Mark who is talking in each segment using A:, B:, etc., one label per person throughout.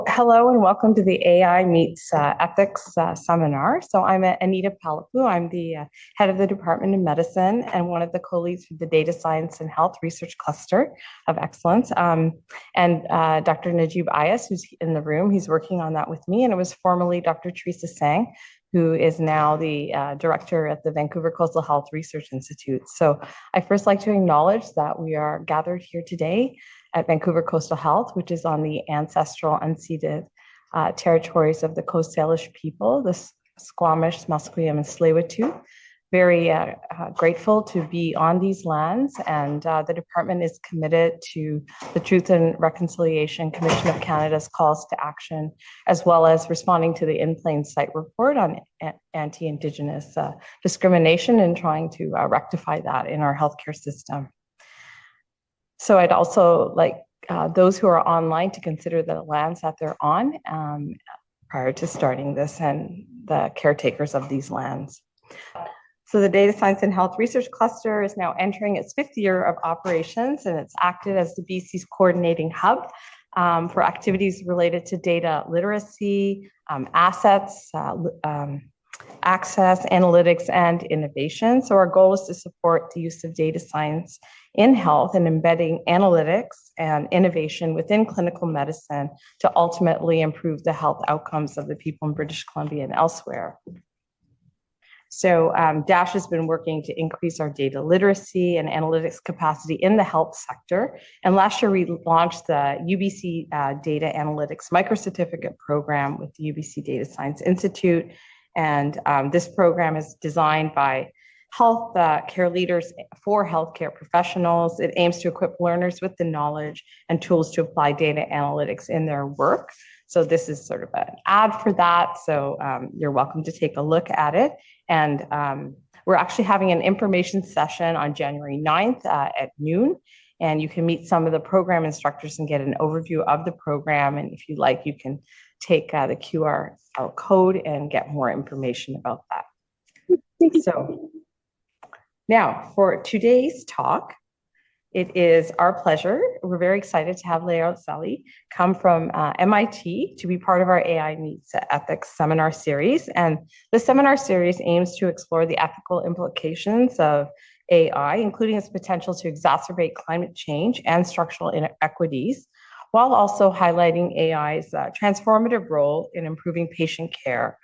A: Hello and welcome to the AI Meets Ethics seminar. So I'm Anita Palapu. I'm the head of the Department of Medicine and one of the co-leads for the Data Science and Health Research Cluster of Excellence. And Dr. Najib Ayas, who's in the room, he's working on that with me. And it was formerly Dr. Teresa Sang, who is now the director at the Vancouver Coastal Health Research Institute. So I first like to acknowledge that we are gathered here today at Vancouver Coastal Health, which is on the ancestral unceded territories of the Coast Salish people, the Squamish, Musqueam, and Tsleil-Waututh. Very grateful to be on these lands, and the department is committed to the Truth and Reconciliation Commission of Canada's calls to action, as well as responding to the In Plain Sight report on anti-Indigenous discrimination and trying to rectify that in our healthcare system. So I'd also like those who are online to consider the lands that they're on prior to starting this and the caretakers of these lands. So the Data Science and Health Research Cluster is now entering its 5th year of operations, and it's acted as the BC's coordinating hub for activities related to data literacy, assets, access, analytics, and innovation. So our goal is to support the use of data science in health and embedding analytics and innovation within clinical medicine to ultimately improve the health outcomes of the people in British Columbia and elsewhere. So DASH has been working to increase our data literacy and analytics capacity in the health sector. And last year, we launched the UBC Data Analytics Micro-Certificate Program with the UBC Data Science Institute. And this program is designed by health care leaders for healthcare professionals. It aims to equip learners with the knowledge and tools to apply data analytics in their work. So this is sort of an ad for that. So you're welcome to take a look at it. And we're actually having an information session on January 9th at noon. And you can meet some of the program instructors and get an overview of the program. And if you like, you can take the QR code and get more information about that. So now for today's talk, it is our pleasure. We're very excited to have Leo Celi come from MIT to be part of our AI Meets Ethics seminar series. And the seminar series aims to explore the ethical implications of AI, including its potential to exacerbate climate change and structural inequities, while also highlighting AI's transformative role in improving patient care,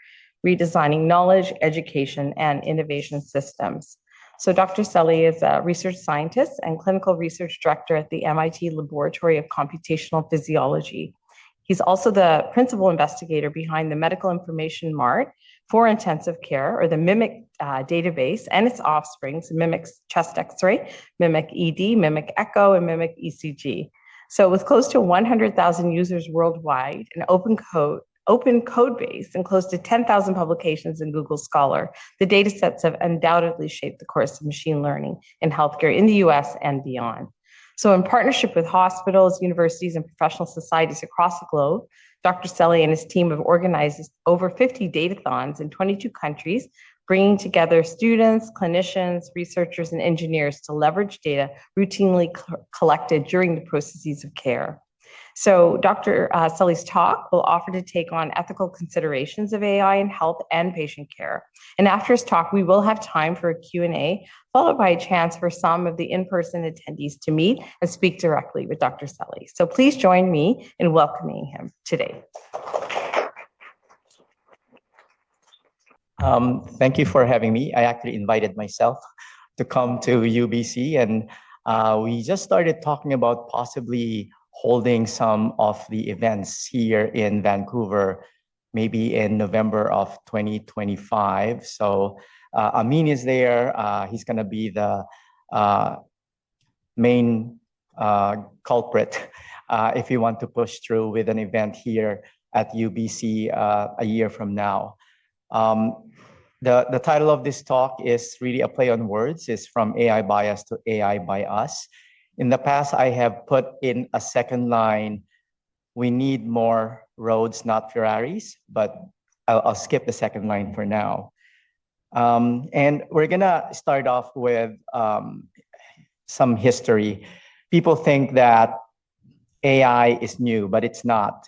A: redesigning knowledge, education, and innovation systems. So Dr. Celi is a research scientist and clinical research director at the MIT Laboratory of Computational Physiology. He's also the principal investigator behind the Medical Information Mart for intensive care, or the MIMIC database, and its offsprings, MIMIC chest X-ray, MIMIC ED, MIMIC Echo, and MIMIC ECG. So with close to 100,000 users worldwide, an open code base, and close to 10,000 publications in Google Scholar, the data sets have undoubtedly shaped the course of machine learning in healthcare in the US and beyond. So in partnership with hospitals, universities, and professional societies across the globe, Dr. Celi and his team have organized over 50 datathons in 22 countries, bringing together students, clinicians, researchers, and engineers to leverage data routinely collected during the processes of care. So Dr. Celi's talk will offer to take on ethical considerations of AI in health and patient care. And after his talk, we will have time for a Q&A, followed by a chance for some of the in-person attendees to meet and speak directly with Dr. Celi. So please join me in welcoming him today.
B: Thank you for having me. I actually invited myself to come to UBC, and we just started talking about possibly holding some of the events here in Vancouver, maybe in November of 2025. So Amin is there. He's going to be the main culprit if you want to push through with an event here at UBC a year from now. The title of this talk is really a play on words. It's from AI bias to AI by us. In the past, I have put in a second line, we need more roads, not Ferraris, but I'll skip the second line for now. And we're gonna start off with some history. People think that AI is new, but it's not.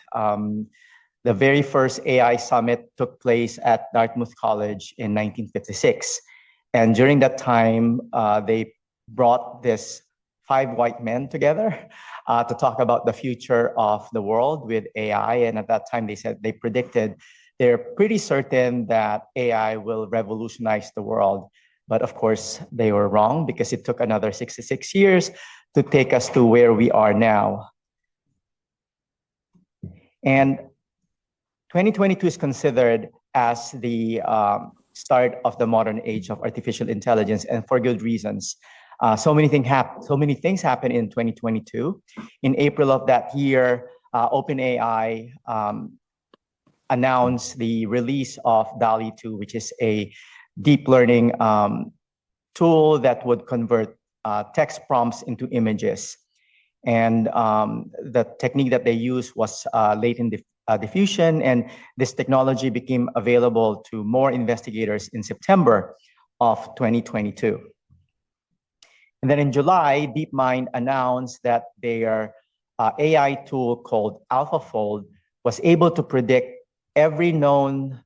B: The very first AI summit took place at Dartmouth College in 1956. And during that time, they brought this 5 white men together to talk about the future of the world with AI. And at that time, they said they predicted they're pretty certain that AI will revolutionize the world. But of course, they were wrong because it took another 66 years to take us to where we are now. And 2022 is considered as the start of the modern age of artificial intelligence, and for good reasons. So many things happened in 2022. In April of that year, OpenAI announced the release of DALL-E 2, which is a deep learning tool that would convert text prompts into images. And the technique that they used was latent diffusion, and this technology became available to more investigators in September of 2022. And then in July, DeepMind announced that their AI tool called AlphaFold was able to predict every known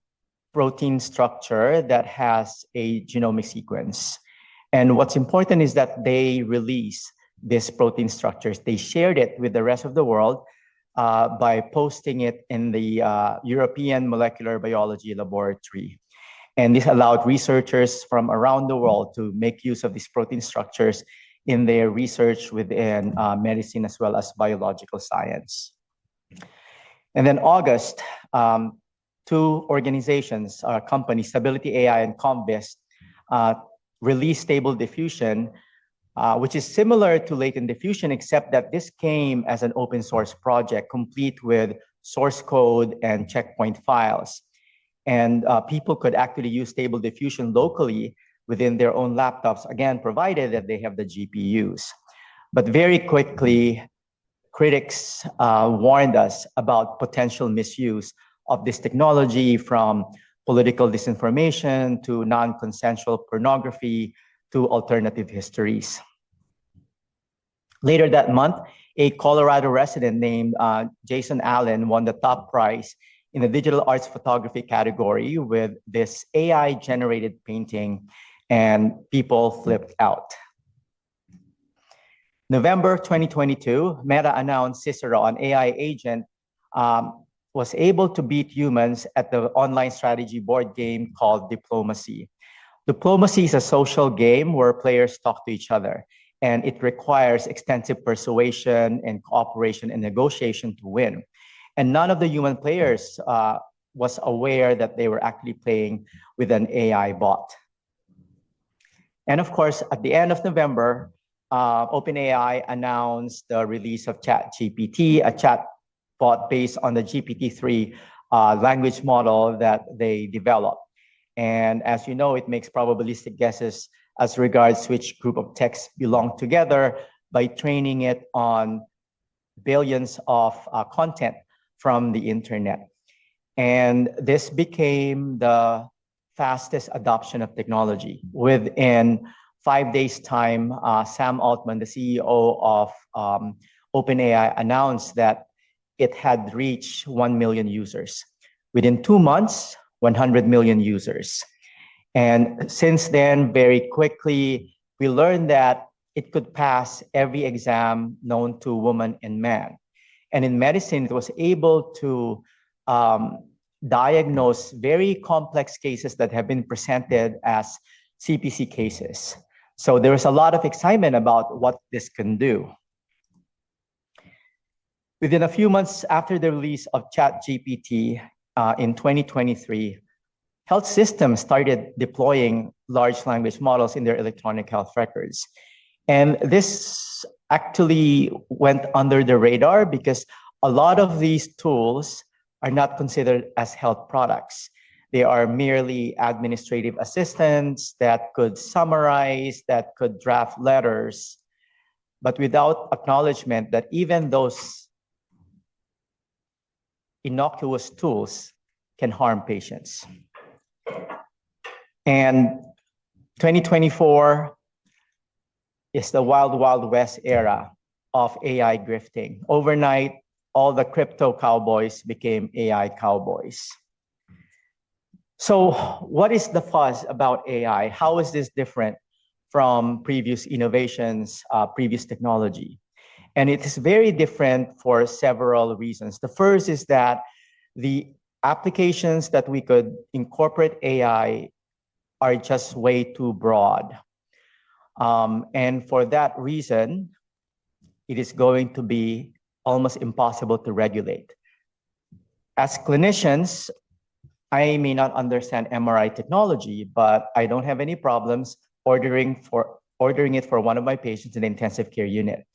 B: protein structure that has a genomic sequence. And what's important is that they release these protein structures. They shared it with the rest of the world by posting it in the European Molecular Biology Laboratory. And this allowed researchers from around the world to make use of these protein structures in their research within medicine as well as biological science. And then August, two organizations, companies, Stability AI and Combist, released Stable Diffusion, which is similar to latent diffusion, except that this came as an open source project, complete with source code and checkpoint files. And people could actually use Stable Diffusion locally within their own laptops, again, provided that they have the GPUs. But very quickly, critics warned us about potential misuse of this technology, from political disinformation to non-consensual pornography to alternative histories. Later that month, a Colorado resident named Jason Allen won the top prize in the digital arts photography category with this AI-generated painting, and people flipped out. November 2022, Meta announced Cicero, an AI agent, was able to beat humans at the online strategy board game called Diplomacy. Diplomacy is a social game where players talk to each other, and it requires extensive persuasion and cooperation and negotiation to win. And none of the human players was aware that they were actually playing with an AI bot. And of course, at the end of November, OpenAI announced the release of ChatGPT, a chatbot based on the GPT-3 language model that they developed. And as you know, it makes probabilistic guesses as regards which group of texts belong together by training it on billions of content from the internet. And this became the fastest adoption of technology. Within 5 days' time, Sam Altman, the CEO of OpenAI, announced that it had reached 1 million users. Within 2 months, 100 million users. And since then, very quickly, we learned that it could pass every exam known to woman and man. And in medicine, it was able to diagnose very complex cases that have been presented as CPC cases. So there was a lot of excitement about what this can do. Within a few months after the release of ChatGPT in 2023, health systems started deploying large language models in their electronic health records. And this actually went under the radar because a lot of these tools are not considered as health products. They are merely administrative assistants that could summarize, that could draft letters, but without acknowledgement that even those innocuous tools can harm patients. And 2024 is the wild, wild west era. of AI grifting. Overnight, all the crypto cowboys became AI cowboys. So what is the fuzz about AI? How is this different from previous innovations, previous technology? And it is very different for several reasons. The first is that the applications that we could incorporate AI are just way too broad. And for that reason, it is going to be almost impossible to regulate. As clinicians, I may not understand MRI technology, but I don't have any problems ordering it for one of my patients in the intensive care unit.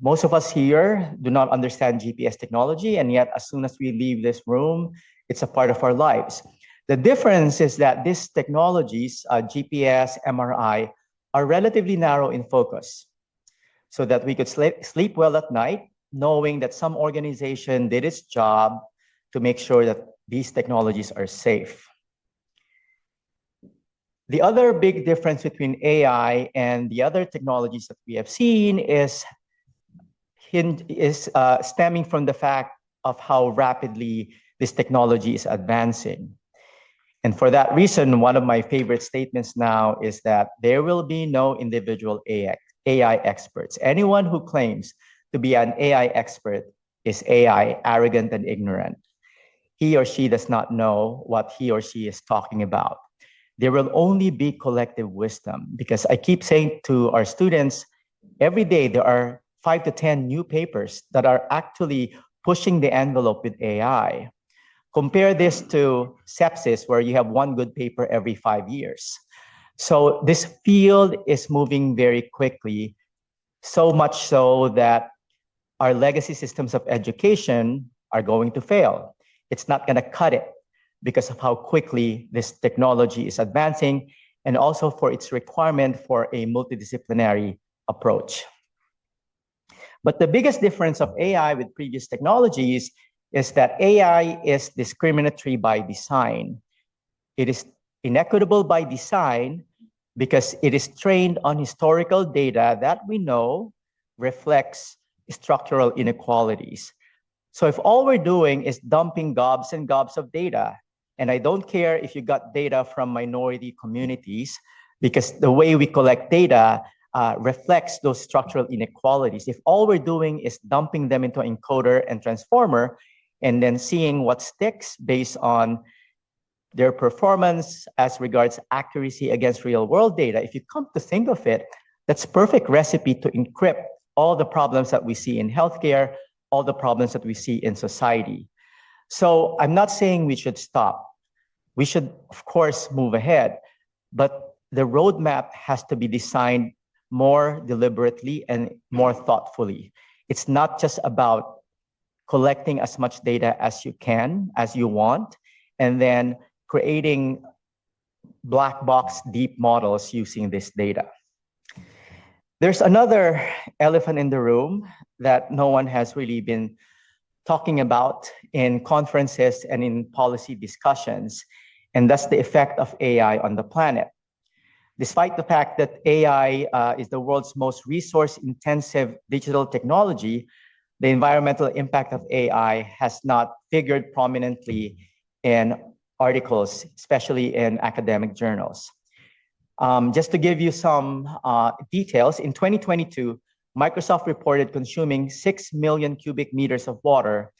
B: Most of us here do not understand GPS technology, and yet as soon as we leave this room, it's a part of our lives. The difference is that these technologies, GPS, MRI, are relatively narrow in focus so that we could sleep well at night, knowing that some organization did its job to make sure that these technologies are safe. The other big difference between AI and the other technologies that we have seen is stemming from the fact of how rapidly this technology is advancing. And for that reason, one of my favorite statements now is that there will be no individual AI experts. Anyone who claims to be an AI expert is AI, arrogant and ignorant. He or she does not know what he or she is talking about. There will only be collective wisdom, because I keep saying to our students, every day there are 5 to 10 new papers that are actually pushing the envelope with AI. Compare this to sepsis, where you have one good paper every 5 years. So this field is moving very quickly, so much so that our legacy systems of education are going to fail. It's not going to cut it because of how quickly this technology is advancing, and also for its requirement for a multidisciplinary approach. But the biggest difference of AI with previous technologies is that AI is discriminatory by design. It is inequitable by design because it is trained on historical data that we know reflects structural inequalities. So if all we're doing is dumping gobs and gobs of data, and I don't care if you got data from minority communities, because the way we collect data reflects those structural inequalities. If all we're doing is dumping them into an encoder and transformer, and then seeing what sticks based on their performance as regards accuracy against real world data, if you come to think of it, that's perfect recipe to encrypt all the problems that we see in healthcare, all the problems that we see in society. So I'm not saying we should stop. We should, of course, move ahead, but the roadmap has to be designed more deliberately and more thoughtfully. It's not just about collecting as much data as you can, as you want, and then creating black box deep models using this data. There's another elephant in the room that no one has really been talking about in conferences and in policy discussions, and that's the effect of AI on the planet. Despite the fact that AI is the world's most resource-intensive digital technology, the environmental impact of AI has not figured prominently in articles, especially in academic journals. Just to give you some details, in 2022, Microsoft reported consuming 6 million cubic meters of water,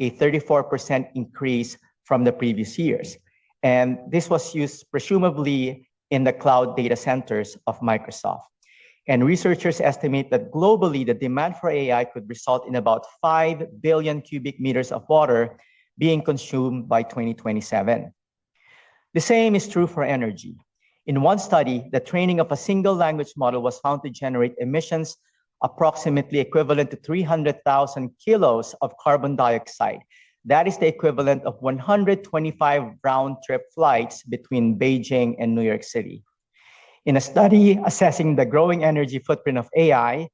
B: a 34% increase from the previous years. And this was used presumably in the cloud data centers of Microsoft. And researchers estimate that globally, the demand for AI could result in about 5 billion cubic meters of water being consumed by 2027. The same is true for energy. In one study, the training of a single language model was found to generate emissions approximately equivalent to 300,000 kilos of carbon dioxide. That is the equivalent of 125 round-trip flights between Beijing and New York City. In a study assessing the growing energy footprint of AI,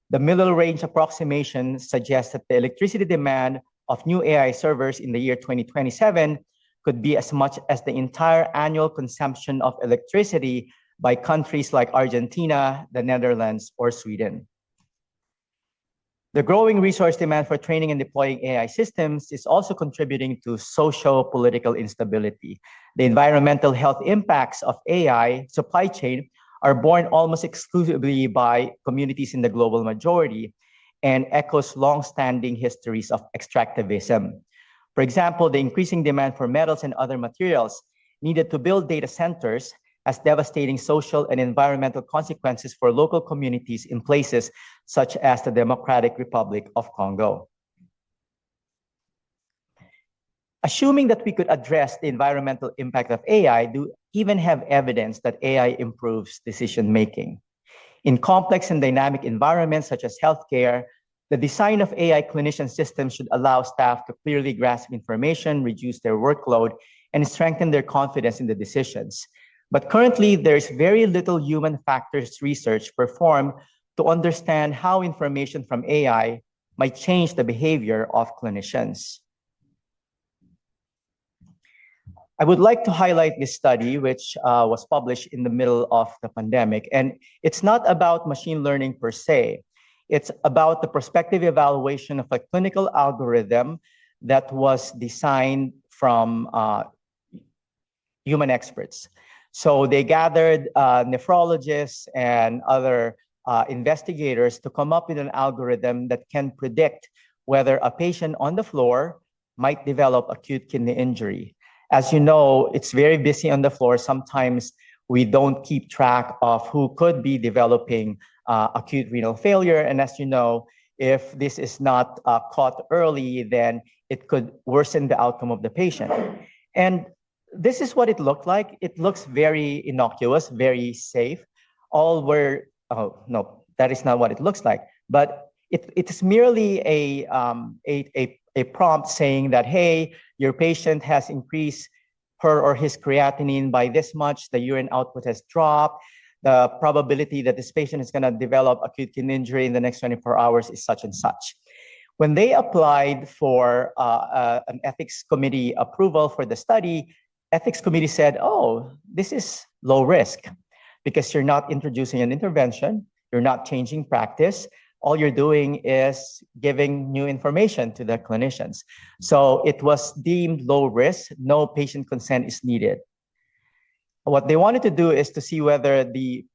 B: the middle range approximation suggests that the electricity demand of new AI servers in the year 2027 could be as much as the entire annual consumption of electricity by countries like Argentina, the Netherlands, or Sweden. The growing resource demand for training and deploying AI systems is also contributing to socio-political instability. The environmental health impacts of AI supply chain are borne almost exclusively by communities in the global majority and echoes long-standing histories of extractivism. For example, the increasing demand for metals and other materials needed to build data centers has devastating social and environmental consequences for local communities in places such as the Democratic Republic of Congo. Assuming that we could address the environmental impact of AI, do even have evidence that AI improves decision-making. In complex and dynamic environments such as healthcare, the design of AI clinician systems should allow staff to clearly grasp information, reduce their workload, and strengthen their confidence in the decisions. But currently, there's very little human factors research performed to understand how information from AI might change the behavior of clinicians. I would like to highlight this study, which was published in the middle of the pandemic. And it's not about machine learning per se. It's about the prospective evaluation of a clinical algorithm that was designed from human experts. So they gathered nephrologists and other investigators to come up with an algorithm that can predict whether a patient on the floor might develop acute kidney injury. As you know, it's very busy on the floor. Sometimes we don't keep track of who could be developing acute renal failure. And as you know, if this is not caught early, then it could worsen the outcome of the patient. And this is what it looked like. It looks very innocuous, very safe. All were, oh, no, that is not what it looks like. But it is merely a prompt saying that, hey, your patient has increased her or his creatinine by this much, the urine output has dropped, the probability that this patient is going to develop acute kidney injury in the next 24 hours is such and such. When they applied for an ethics committee approval for the study, ethics committee said, oh, this is low risk because you're not introducing an intervention, you're not changing practice, all you're doing is giving new information to the clinicians. So it was deemed low risk, no patient consent is needed. What they wanted to do is to see whether the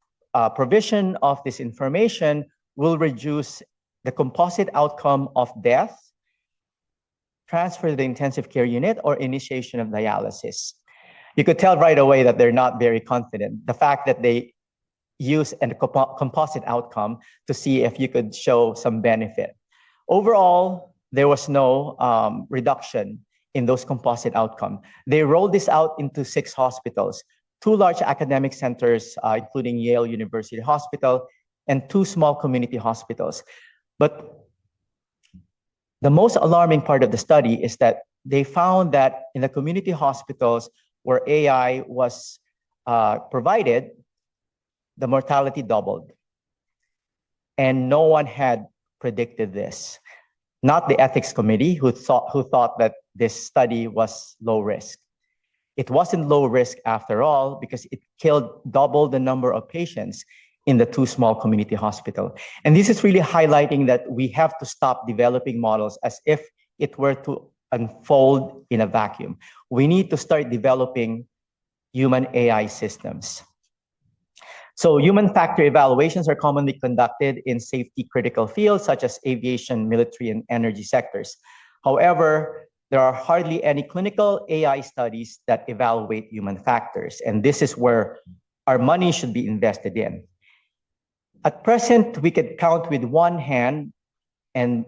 B: provision of this information will reduce the composite outcome of death, transfer to the intensive care unit, or initiation of dialysis. You could tell right away that they're not very confident. The fact that they use a composite outcome to see if you could show some benefit. Overall, there was no reduction in those composite outcomes. They rolled this out into 6 hospitals, 2 large academic centers, including Yale University Hospital, and 2 small community hospitals. But the most alarming part of the study is that they found that in the community hospitals where AI was provided, the mortality doubled. And no one had predicted this. Not the ethics committee who thought that this study was low risk. It wasn't low risk after all because it killed double the number of patients in the 2 small community hospitals. And this is really highlighting that we have to stop developing models as if it were to unfold in a vacuum. We need to start developing human AI systems. So human factor evaluations are commonly conducted in safety critical fields such as aviation, military, and energy sectors. However, there are hardly any clinical AI studies that evaluate human factors, and this is where our money should be invested in. At present, we could count with one hand, and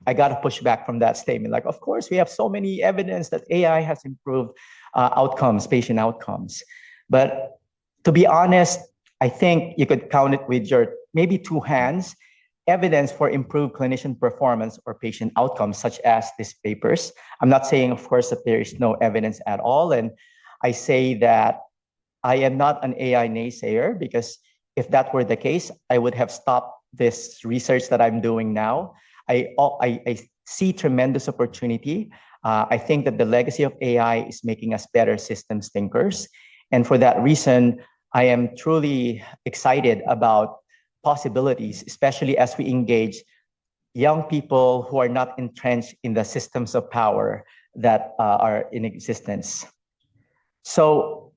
B: I got to push back from that statement. Like, of course, we have so many evidence that AI has improved outcomes, patient outcomes. But to be honest, I think you could count it with your maybe 2 hands, evidence for improved clinician performance or patient outcomes, such as these papers. I'm not saying, of course, that there is no evidence at all. And I say that I am not an AI naysayer because if that were the case, I would have stopped this research that I'm doing now. I see tremendous opportunity. I think that the legacy of AI is making us better systems thinkers. And for that reason, I am truly excited about possibilities, especially as we engage young people who are not entrenched in the systems of power that are in existence. So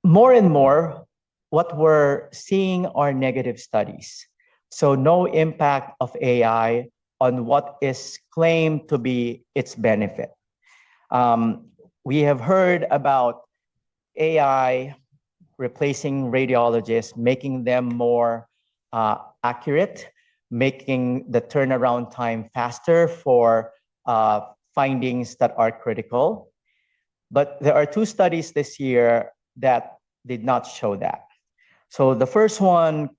B: more and more, what we're seeing are negative studies. So no impact of AI on what is claimed to be its benefit. We have heard about AI replacing radiologists, making them more accurate, making the turnaround time faster for findings that are critical. But there are two studies this year that did not show that. So the first one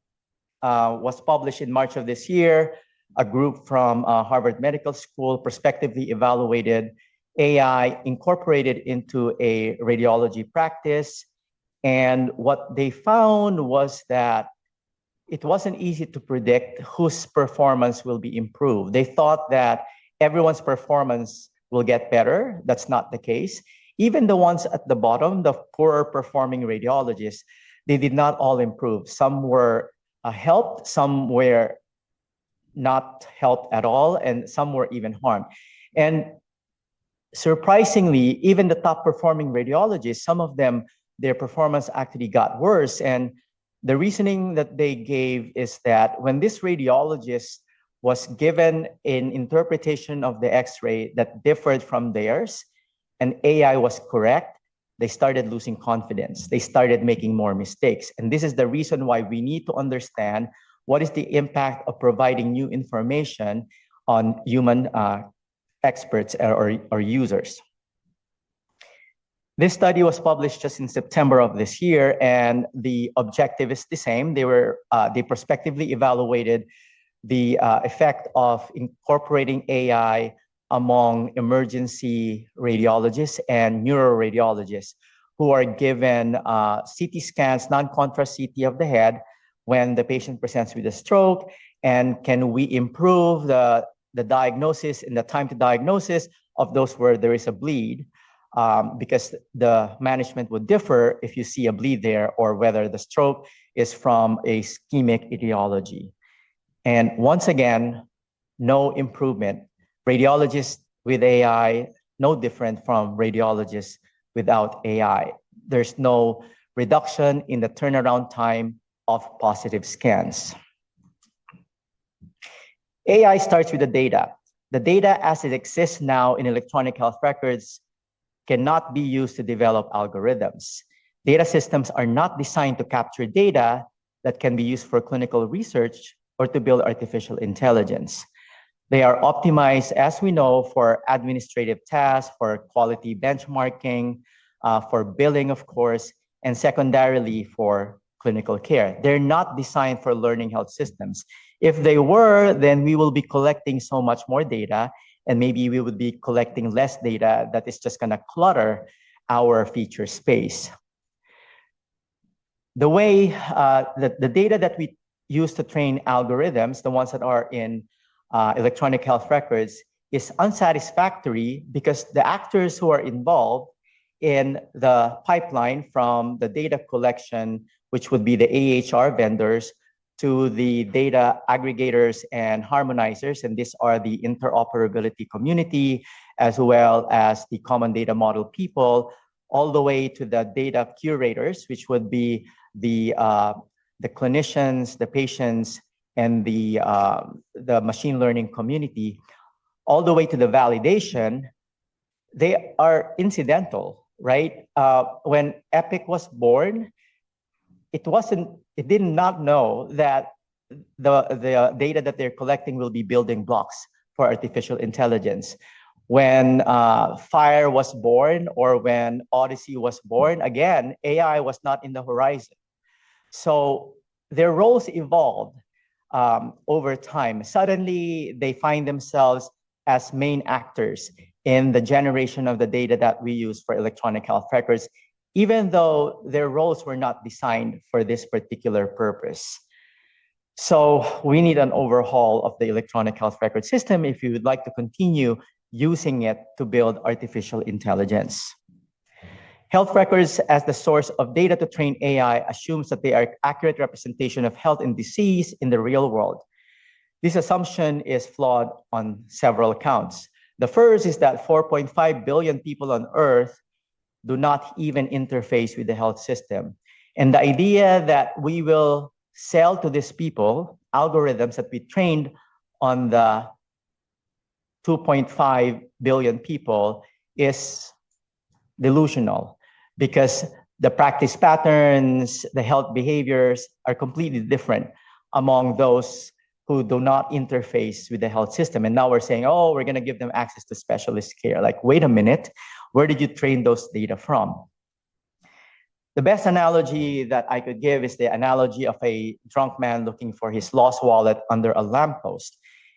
B: was published in March of this year. A group from Harvard Medical School prospectively evaluated AI incorporated into a radiology practice. And what they found was that it wasn't easy to predict whose performance will be improved. They thought that everyone's performance will get better. That's not the case. Even the ones at the bottom, the poorer performing radiologists, they did not all improve. Some were helped, some were not helped at all, and some were even harmed. And surprisingly, even the top performing radiologists, some of them, their performance actually got worse. And the reasoning that they gave is that when this radiologist was given an interpretation of the X-ray that differed from theirs, and AI was correct, they started losing confidence. They started making more mistakes. And this is the reason why we need to understand what is the impact of providing new information on human experts or users. This study was published just in September of this year, and the objective is the same. They prospectively evaluated the effect of incorporating AI among emergency radiologists and neuroradiologists who are given CT scans, non-contrast CT of the head when the patient presents with a stroke, and can we improve the diagnosis and the time to diagnosis of those where there is a bleed, because the management would differ if you see a bleed there or whether the stroke is from a ischemic etiology. And once again, no improvement. Radiologists with AI, no different from radiologists without AI. There's no reduction in the turnaround time of positive scans. AI starts with the data. The data as it exists now in electronic health records cannot be used to develop algorithms. Data systems are not designed to capture data that can be used for clinical research or to build artificial intelligence. They are optimized, as we know, for administrative tasks, for quality benchmarking, for billing, of course, and secondarily for clinical care. They're not designed for learning health systems. If they were, then we will be collecting so much more data, and maybe we would be collecting less data that is just gonna clutter our feature space. The way the data that we use to train algorithms, the ones that are in electronic health records, is unsatisfactory because the actors who are involved in the pipeline, from the data collection, which would be the AHR vendors, to the data aggregators and harmonizers, and these are the interoperability community, as well as the common data model people, all the way to the data curators, which would be the clinicians, the patients, and the machine learning community, all the way to the validation. They are incidental, right? When Epic was born, it did not know that the data that they're collecting will be building blocks for artificial intelligence. When Fire was born, or when Odyssey was born, again, AI was not in the horizon. So their roles evolved over time. Suddenly, they find themselves as main actors in the generation of the data that we use for electronic health records, even though their roles were not designed for this particular purpose. So we need an overhaul of the electronic health record system if you would like to continue using it to build artificial intelligence. Health records as the source of data to train AI assumes that they are accurate representation of health and disease in the real world. This assumption is flawed on several counts. The first is that 4.5 billion people on Earth do not even interface with the health system. And the idea that we will sell to these people algorithms that we trained on the 2.5 billion people is delusional, because the practice patterns, the health behaviors are completely different among those who do not interface with the health system. And now we're saying, oh, we're going to give them access to specialist care. Like, wait a minute, where did you train those data from? The best analogy that I could give is the analogy of a drunk man looking for his lost wallet under a lamppost.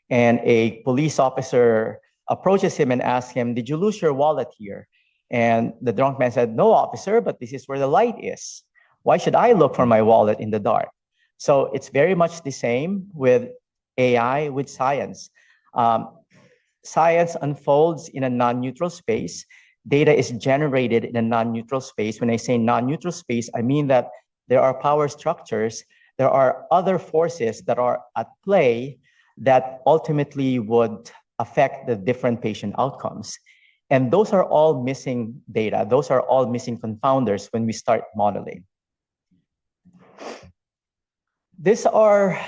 B: And a police officer approaches him and asks him, did you lose your wallet here? And the drunk man said, no, officer, but this is where the light is. Why should I look for my wallet in the dark? So it's very much the same with AI, with science. Science unfolds in a non-neutral space. Data is generated in a non-neutral space. When I say non-neutral space, I mean that there are power structures, there are other forces that are at play that ultimately would affect the different patient outcomes. And those are all missing data. Those are all missing confounders when we start modeling. These are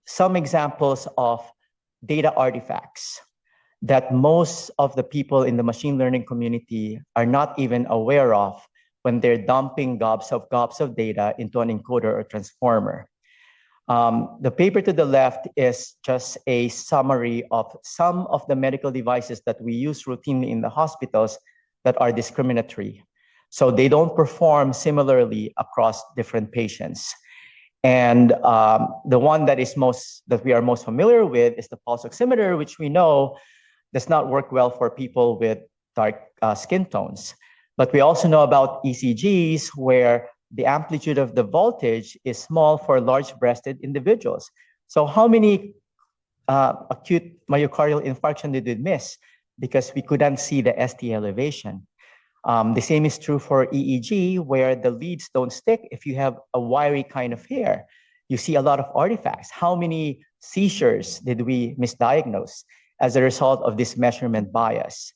B: some examples of data artifacts that most of the people in the machine learning community are not even aware of when they're dumping gobs of data into an encoder or transformer. The paper to the left is just a summary of some of the medical devices that we use routinely in the hospitals that are discriminatory. So they don't perform similarly across different patients. And the one that we are most familiar with is the pulse oximeter, which we know does not work well for people with dark skin tones. But we also know about ECGs, where the amplitude of the voltage is small for large-breasted individuals. So how many acute myocardial infarction did we miss? Because we couldn't see the ST elevation. The same is true for EEG, where the leads don't stick if you have a wiry kind of hair. You see a lot of artifacts. How many seizures did we misdiagnose as a result of this measurement bias?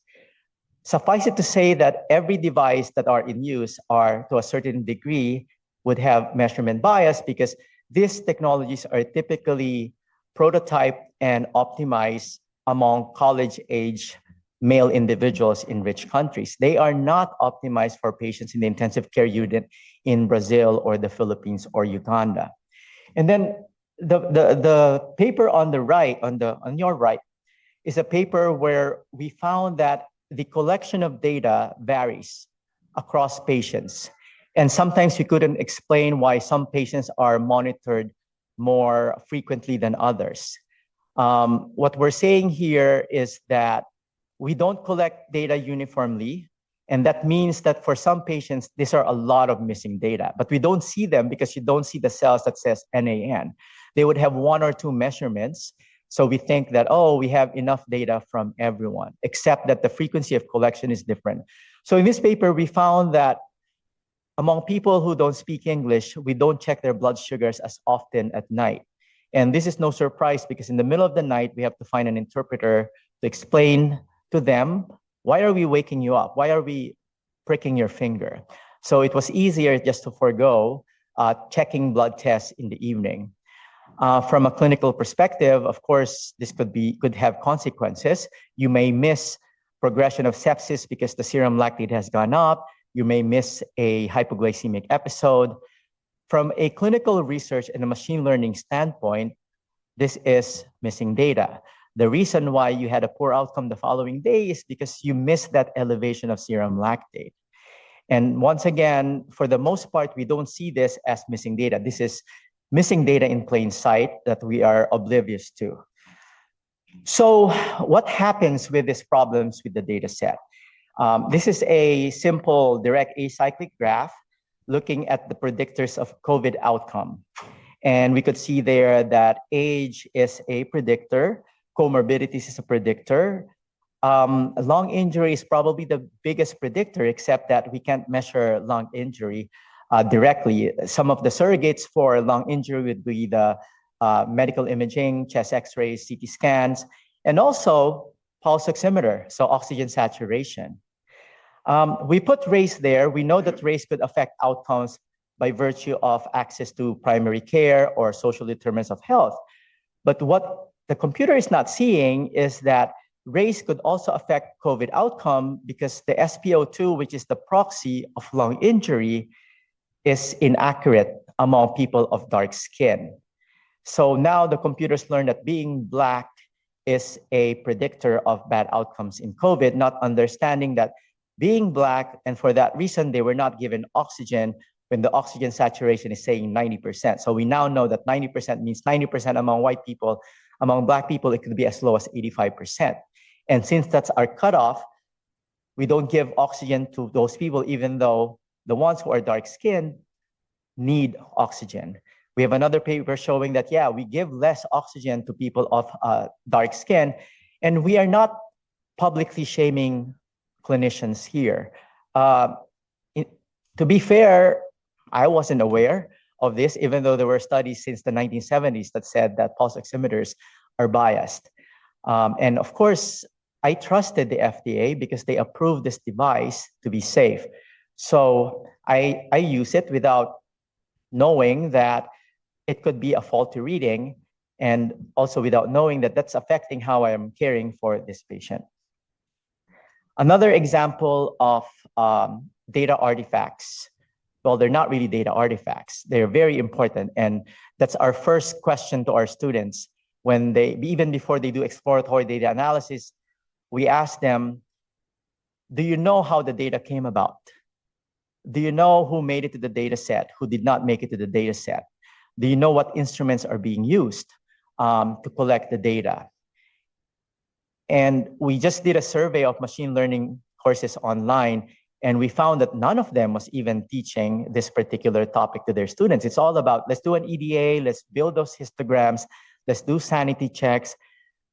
B: Suffice it to say that every device that are in use are, to a certain degree, would have measurement bias, because these technologies are typically prototyped and optimized among college-age male individuals in rich countries. They are not optimized for patients in the intensive care unit in Brazil or the Philippines or Uganda. And then the paper on the right, on your right, is a paper where we found that the collection of data varies across patients. And sometimes we couldn't explain why some patients are monitored more frequently than others. What we're saying here is that we don't collect data uniformly. And that means that for some patients, these are a lot of missing data, but we don't see them because you don't see the cells that says NAN. They would have one or two measurements. So we think that, oh, we have enough data from everyone, except that the frequency of collection is different. So in this paper, we found that among people who don't speak English, we don't check their blood sugars as often at night. And this is no surprise, because in the middle of the night, we have to find an interpreter to explain to them, why are we waking you up? Why are we pricking your finger? So it was easier just to forego checking blood tests in the evening. From a clinical perspective, of course, this could have consequences. You may miss progression of sepsis because the serum lactate has gone up. You may miss a hypoglycemic episode. From a clinical research and a machine learning standpoint, this is missing data. The reason why you had a poor outcome the following day is because you missed that elevation of serum lactate. And once again, for the most part, we don't see this as missing data. This is missing data in plain sight that we are oblivious to. So what happens with these problems with the data set? This is a simple direct acyclic graph looking at the predictors of COVID outcome. And we could see there that age is a predictor, comorbidities is a predictor. Lung injury is probably the biggest predictor, except that we can't measure lung injury directly. Some of the surrogates for lung injury would be the medical imaging, chest x-rays, CT scans, and also pulse oximeter, so oxygen saturation. We put race there. We know that race could affect outcomes by virtue of access to primary care or social determinants of health. But what the computer is not seeing is that race could also affect COVID outcome because the SpO2, which is the proxy of lung injury, is inaccurate among people of dark skin. So now the computers learn that being Black is a predictor of bad outcomes in COVID, not understanding that being Black, and for that reason, they were not given oxygen when the oxygen saturation is saying 90%. So we now know that 90% means 90% among white people. Among Black people, it could be as low as 85%. And since that's our cutoff, we don't give oxygen to those people, even though the ones who are dark skinned need oxygen. We have another paper showing that, yeah, we give less oxygen to people of dark skin, and we are not publicly shaming clinicians here. To be fair, I wasn't aware of this, even though there were studies since the 1970s that said that pulse oximeters are biased. And of course, I trusted the FDA because they approved this device to be safe. So I use it without knowing that it could be a faulty reading, and also without knowing that that's affecting how I am caring for this patient. Another example of data artifacts. Well, they're not really data artifacts. They're very important. And that's our first question to our students. When they, even before they do exploratory data analysis, we ask them, do you know how the data came about? Do you know who made it to the data set, who did not make it to the data set? Do you know what instruments are being used to collect the data? And we just did a survey of machine learning courses online, and we found that none of them was even teaching this particular topic to their students. It's all about, let's do an EDA, let's build those histograms, let's do sanity checks.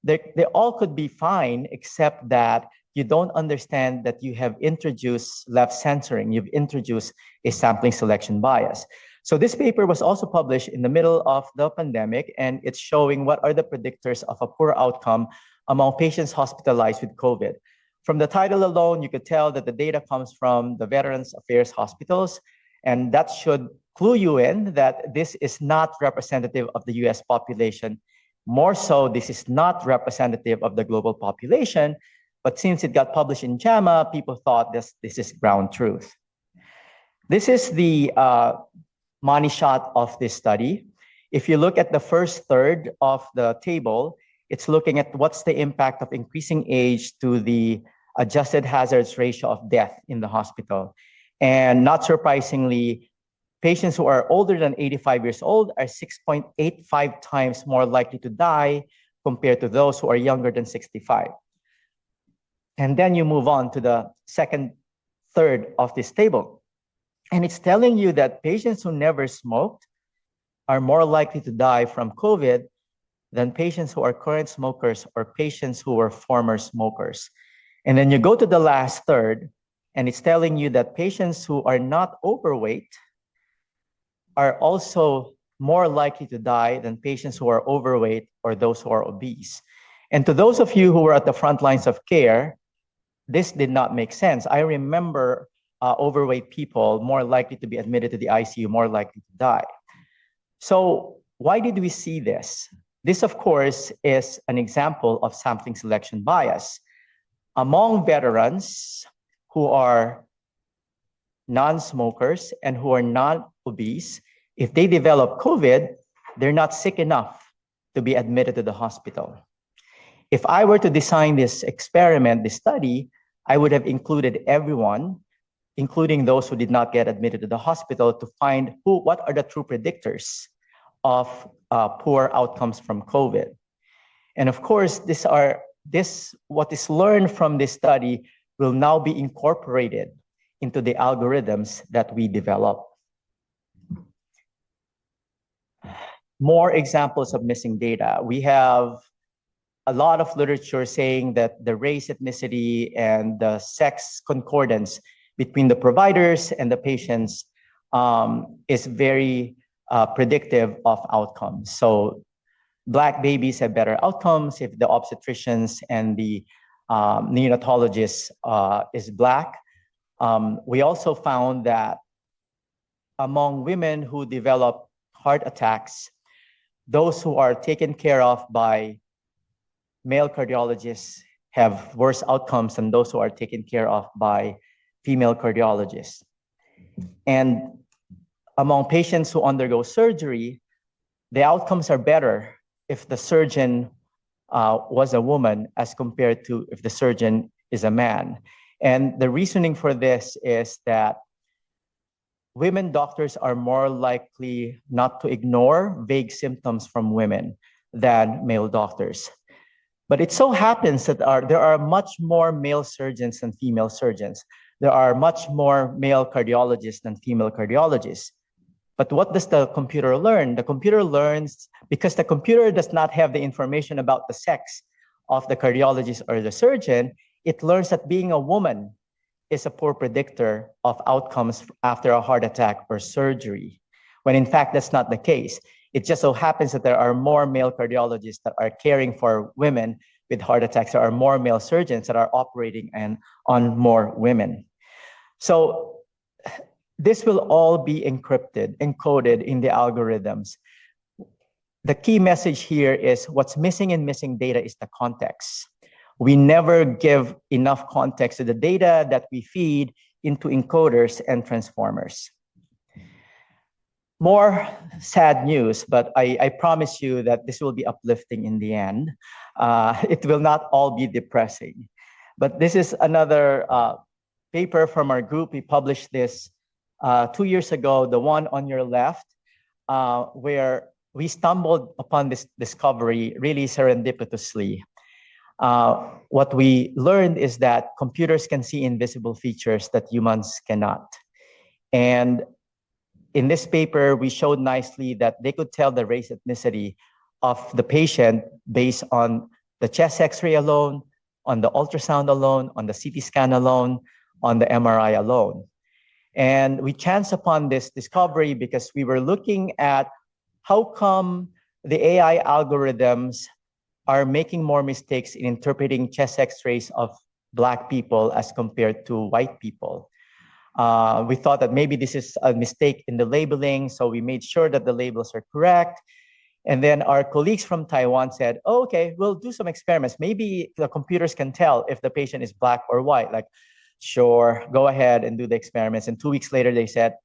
B: They all could be fine, except that you don't understand that you have introduced left censoring, you've introduced a sampling selection bias. So this paper was also published in the middle of the pandemic, and it's showing what are the predictors of a poor outcome among patients hospitalized with COVID. From the title alone, you could tell that the data comes from the Veterans Affairs hospitals, and that should clue you in that this is not representative of the US population. More so, this is not representative of the global population, but since it got published in JAMA, people thought this is ground truth. This is the money shot of this study. If you look at the first third of the table, it's looking at what's the impact of increasing age to the adjusted hazards ratio of death in the hospital. And not surprisingly, patients who are older than 85 years old are 6.85 times more likely to die compared to those who are younger than 65. And then you move on to the second third of this table. And it's telling you that patients who never smoked are more likely to die from COVID than patients who are current smokers or patients who were former smokers. And then you go to the last third, and it's telling you that patients who are not overweight are also more likely to die than patients who are overweight or those who are obese. And to those of you who were at the front lines of care, this did not make sense. I remember overweight people more likely to be admitted to the ICU, more likely to die. So why did we see this? This, of course, is an example of sampling selection bias. Among veterans who are non-smokers and who are not obese, if they develop COVID, they're not sick enough to be admitted to the hospital. If I were to design this experiment, this study, I would have included everyone, including those who did not get admitted to the hospital, to find what are the true predictors of poor outcomes from COVID. And of course, what is learned from this study will now be incorporated into the algorithms that we develop. More examples of missing data. We have a lot of literature saying that the race, ethnicity, and the sex concordance between the providers and the patients is very predictive of outcomes. So Black babies have better outcomes if the obstetricians and the neonatologist is Black. We also found that among women who develop heart attacks, those who are taken care of by male cardiologists have worse outcomes than those who are taken care of by female cardiologists. And among patients who undergo surgery, the outcomes are better if the surgeon was a woman as compared to if the surgeon is a man. And the reasoning for this is that women doctors are more likely not to ignore vague symptoms from women than male doctors. But it so happens that there are much more male surgeons than female surgeons. There are much more male cardiologists than female cardiologists. But what does the computer learn? The computer learns because the computer does not have the information about the sex of the cardiologist or the surgeon. It learns that being a woman is a poor predictor of outcomes after a heart attack or surgery, when in fact that's not the case. It just so happens that there are more male cardiologists that are caring for women with heart attacks. There are more male surgeons that are operating on more women. So this will all be encoded in the algorithms. The key message here is what's missing in missing data is the context. We never give enough context to the data that we feed into encoders and transformers. More sad news, but I promise you that this will be uplifting in the end. It will not all be depressing. But this is another paper from our group. We published this 2 years ago, the one on your left, where we stumbled upon this discovery really serendipitously. What we learned is that computers can see invisible features that humans cannot. And in this paper, we showed nicely that they could tell the race ethnicity of the patient based on the chest X-ray alone, on the ultrasound alone, on the CT scan alone, on the MRI alone. And we chanced upon this discovery because we were looking at how come the AI algorithms are making more mistakes in interpreting chest X-rays of Black people as compared to white people. We thought that maybe this is a mistake in the labeling, so we made sure that the labels are correct. And then our colleagues from Taiwan said, oh, okay, we'll do some experiments. Maybe the computers can tell if the patient is Black or white. Like, sure, go ahead and do the experiments. And 2 weeks later, they said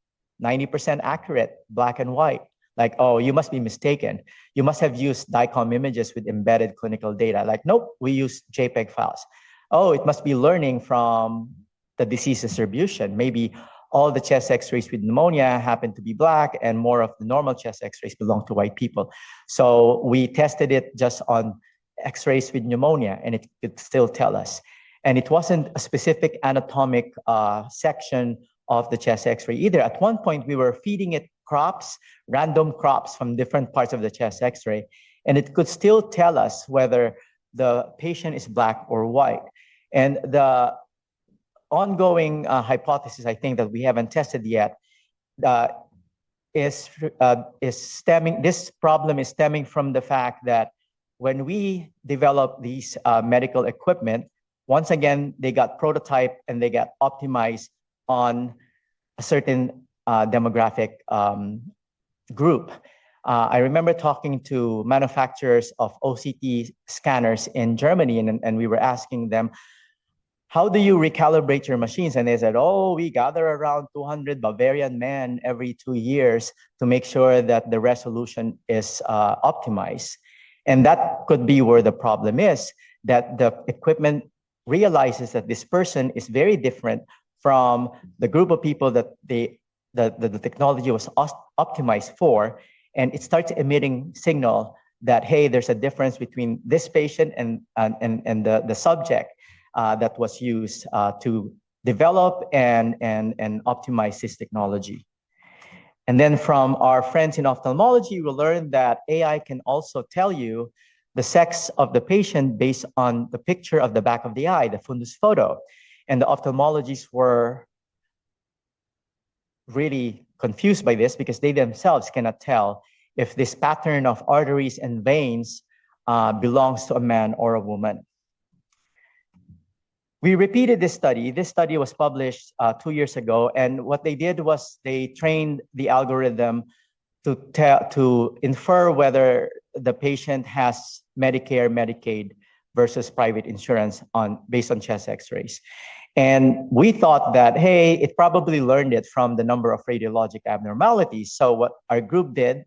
B: 90% accurate, Black and white. Like, oh, you must be mistaken. You must have used DICOM images with embedded clinical data. Like, nope, we use JPEG files. Oh, it must be learning from the disease distribution. Maybe all the chest X-rays with pneumonia happen to be Black and more of the normal chest X-rays belong to white people. So we tested it just on X-rays with pneumonia and it could still tell us. And it wasn't a specific anatomic section of the chest X-ray either. At one point, we were feeding it crops, random crops from different parts of the chest X-ray, and it could still tell us whether the patient is Black or white. And the ongoing hypothesis, I think, that we haven't tested yet, is stemming. This problem is stemming from the fact that when we develop these medical equipment, once again, they got prototyped and they got optimized on a certain demographic group. I remember talking to manufacturers of OCT scanners in Germany, and we were asking them, how do you recalibrate your machines? And they said, oh, we gather around 200 Bavarian men every 2 years to make sure that the resolution is optimized. And that could be where the problem is, that the equipment realizes that this person is very different from the group of people that the technology was optimized for, and it starts emitting signal that, hey, there's a difference between this patient and the subject that was used to develop and optimize this technology. And then from our friends in ophthalmology, we learned that AI can also tell you the sex of the patient based on the picture of the back of the eye, the fundus photo. And the ophthalmologists were really confused by this because they themselves cannot tell if this pattern of arteries and veins belongs to a man or a woman. We repeated this study. This study was published 2 years ago, and what they did was they trained the algorithm to infer whether the patient has Medicare, Medicaid versus private insurance based on chest X-rays. And we thought that, hey, it probably learned it from the number of radiologic abnormalities. So what our group did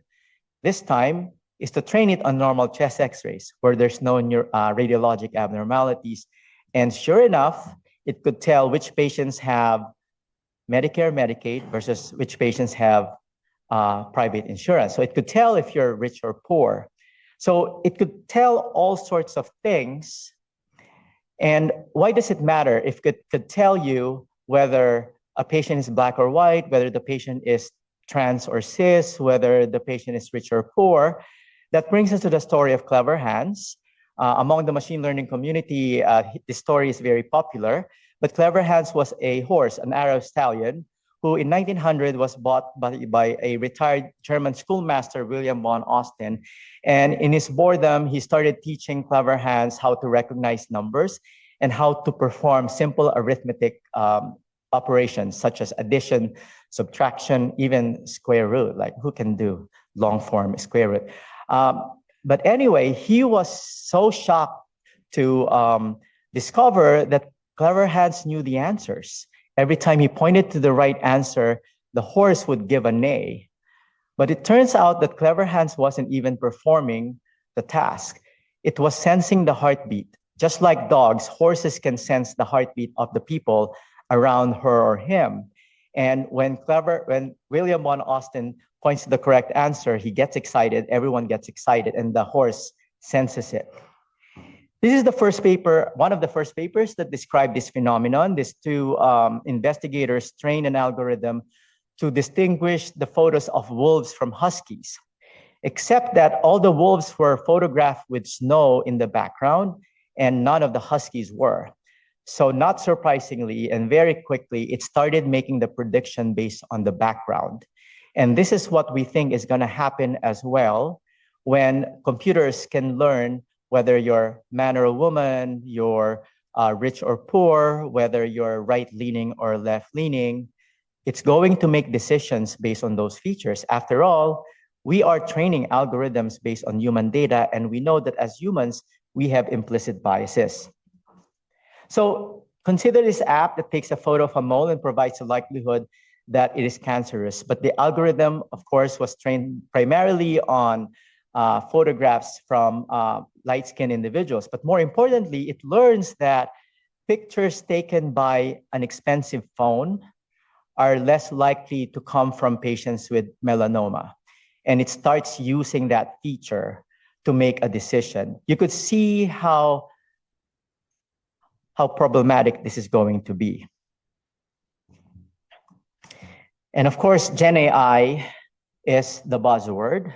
B: this time is to train it on normal chest X-rays where there's no radiologic abnormalities. And sure enough, it could tell which patients have Medicare, Medicaid versus which patients have private insurance. So it could tell if you're rich or poor. So it could tell all sorts of things. And why does it matter if it could tell you whether a patient is black or white, whether the patient is trans or cis, whether the patient is rich or poor? That brings us to the story of Clever Hands. Among the machine learning community, this story is very popular. But Clever Hands was a horse, an Arab stallion, who in 1900 was bought by a retired German schoolmaster, William von Austin. And in his boredom, he started teaching Clever Hands how to recognize numbers and how to perform simple arithmetic operations such as addition, subtraction, even square root. Like who can do long form square root? But anyway, he was so shocked to discover that Clever Hands knew the answers. Every time he pointed to the right answer, the horse would give a neigh. But it turns out that Clever Hands wasn't even performing the task. It was sensing the heartbeat. Just like dogs, horses can sense the heartbeat of the people around her or him. And when William von Austin points to the correct answer, he gets excited, everyone gets excited, and the horse senses it. This is the first paper, one of the first papers that described this phenomenon. These two investigators trained an algorithm to distinguish the photos of wolves from huskies, except that all the wolves were photographed with snow in the background and none of the huskies were. So not surprisingly, and very quickly, it started making the prediction based on the background. And this is what we think is going to happen as well when computers can learn whether you're man or a woman, you're rich or poor, whether you're right-leaning or left-leaning. It's going to make decisions based on those features. After all, we are training algorithms based on human data, and we know that as humans, we have implicit biases. So consider this app that takes a photo of a mole and provides a likelihood that it is cancerous. But the algorithm, of course, was trained primarily on photographs from light-skinned individuals. But more importantly, it learns that pictures taken by an expensive phone are less likely to come from patients with melanoma. And it starts using that feature to make a decision. You could see how problematic this is going to be. And of course, Gen AI is the buzzword.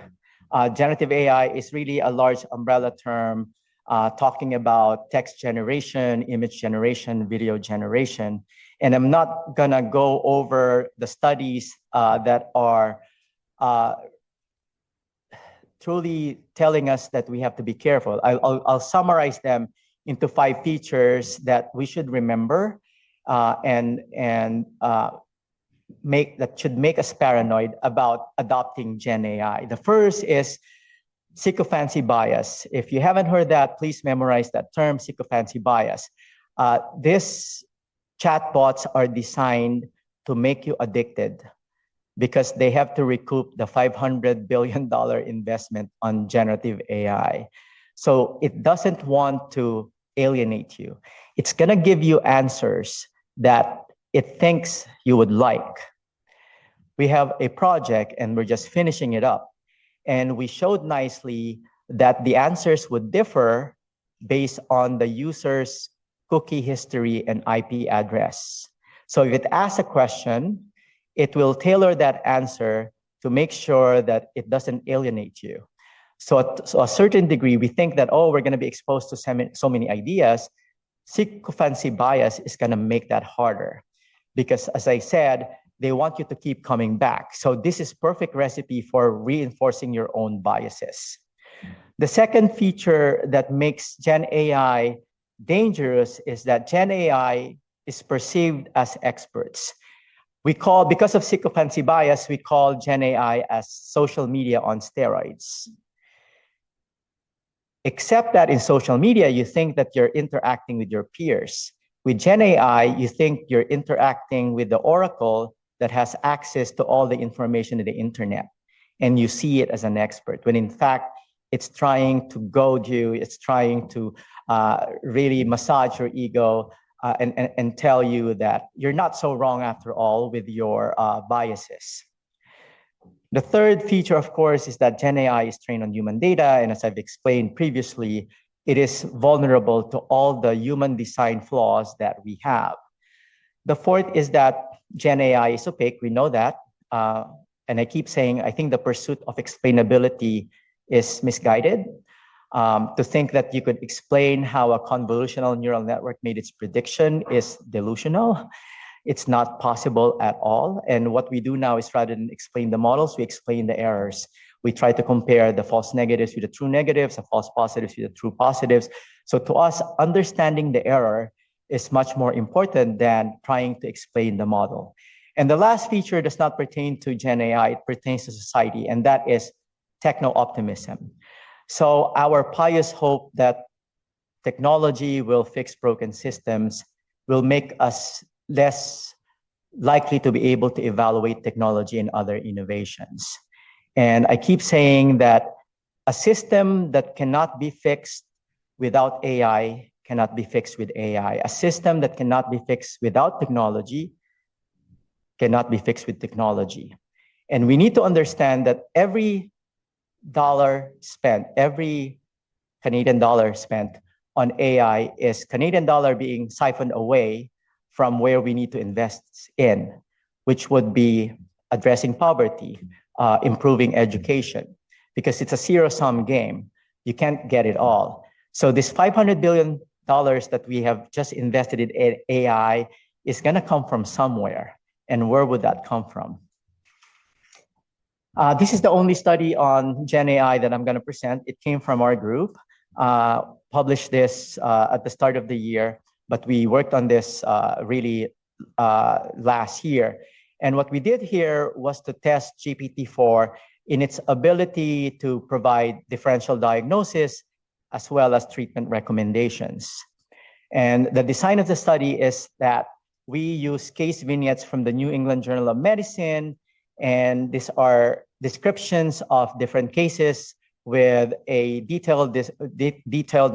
B: Generative AI is really a large umbrella term talking about text generation, image generation, video generation. And I'm not gonna go over the studies that are truly telling us that we have to be careful. I'll summarize them into 5 features that we should remember and should make us paranoid about adopting Gen AI. The first is sycophancy bias. If you haven't heard that, please memorize that term, sycophancy bias. These chatbots are designed to make you addicted because they have to recoup the $500 billion investment on generative AI. So it doesn't want to alienate you. It's gonna give you answers that it thinks you would like. We have a project and we're just finishing it up. And we showed nicely that the answers would differ based on the user's cookie history and IP address. So if it asks a question, it will tailor that answer to make sure that it doesn't alienate you. So to a certain degree, we think that, oh, we're going to be exposed to so many ideas. Sycophancy bias is going to make that harder. Because as I said, they want you to keep coming back. So this is perfect recipe for reinforcing your own biases. The second feature that makes Gen AI dangerous is that Gen AI is perceived as experts. Because of sycophancy bias, we call Gen AI as social media on steroids. Except that in social media, you think that you're interacting with your peers. With Gen AI, you think you're interacting with the oracle that has access to all the information in the internet, and you see it as an expert, when in fact, it's trying to goad you, it's trying to really massage your ego and tell you that you're not so wrong after all with your biases. The third feature, of course, is that Gen AI is trained on human data, and as I've explained previously, it is vulnerable to all the human design flaws that we have. The fourth is that Gen AI is opaque, we know that, and I keep saying, I think the pursuit of explainability is misguided. To think that you could explain how a convolutional neural network made its prediction is delusional. It's not possible at all. And what we do now is rather than explain the models, we explain the errors. We try to compare the false negatives with the true negatives, the false positives with the true positives. So to us, understanding the error is much more important than trying to explain the model. And the last feature does not pertain to Gen AI, it pertains to society, and that is techno-optimism. So our pious hope that technology will fix broken systems will make us less likely to be able to evaluate technology and other innovations. And I keep saying that a system that cannot be fixed without AI cannot be fixed with AI. A system that cannot be fixed without technology cannot be fixed with technology. And we need to understand that every dollar spent, every Canadian dollar spent on AI is Canadian dollar being siphoned away from where we need to invest in, which would be addressing poverty, improving education, because it's a zero-sum game. You can't get it all. So this $500 billion that we have just invested in AI is gonna come from somewhere. And where would that come from? This is the only study on Gen AI that I'm gonna present. It came from our group, published this at the start of the year, but we worked on this really last year. And what we did here was to test GPT-4 in its ability to provide differential diagnosis as well as treatment recommendations. And the design of the study is that we use case vignettes from the New England Journal of Medicine, and these are descriptions of different cases with a detailed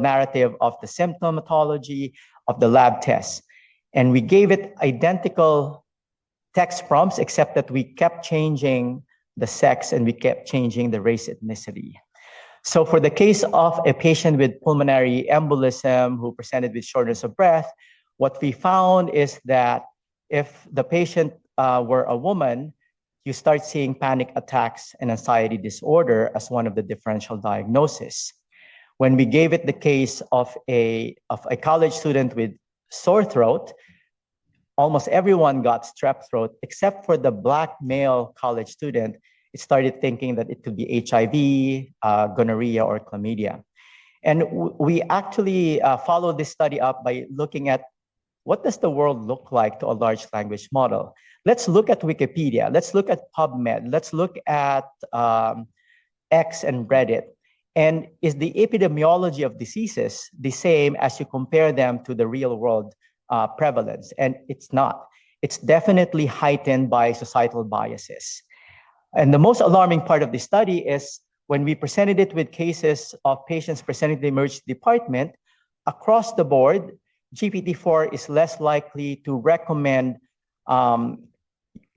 B: narrative of the symptomatology of the lab tests. And we gave it identical text prompts, except that we kept changing the sex and we kept changing the race ethnicity. So for the case of a patient with pulmonary embolism who presented with shortness of breath, what we found is that if the patient were a woman, you start seeing panic attacks and anxiety disorder as one of the differential diagnoses. When we gave it the case of a college student with sore throat, almost everyone got strep throat except for the Black male college student. It started thinking that it could be HIV, gonorrhea, or chlamydia. And we actually followed this study up by looking at what does the world look like to a large language model. Let's look at Wikipedia. Let's look at PubMed. Let's look at X and Reddit. And is the epidemiology of diseases the same as you compare them to the real world prevalence? And it's not. It's definitely heightened by societal biases. And the most alarming part of the study is when we presented it with cases of patients presenting to the emergency department, across the board, GPT-4 is less likely to recommend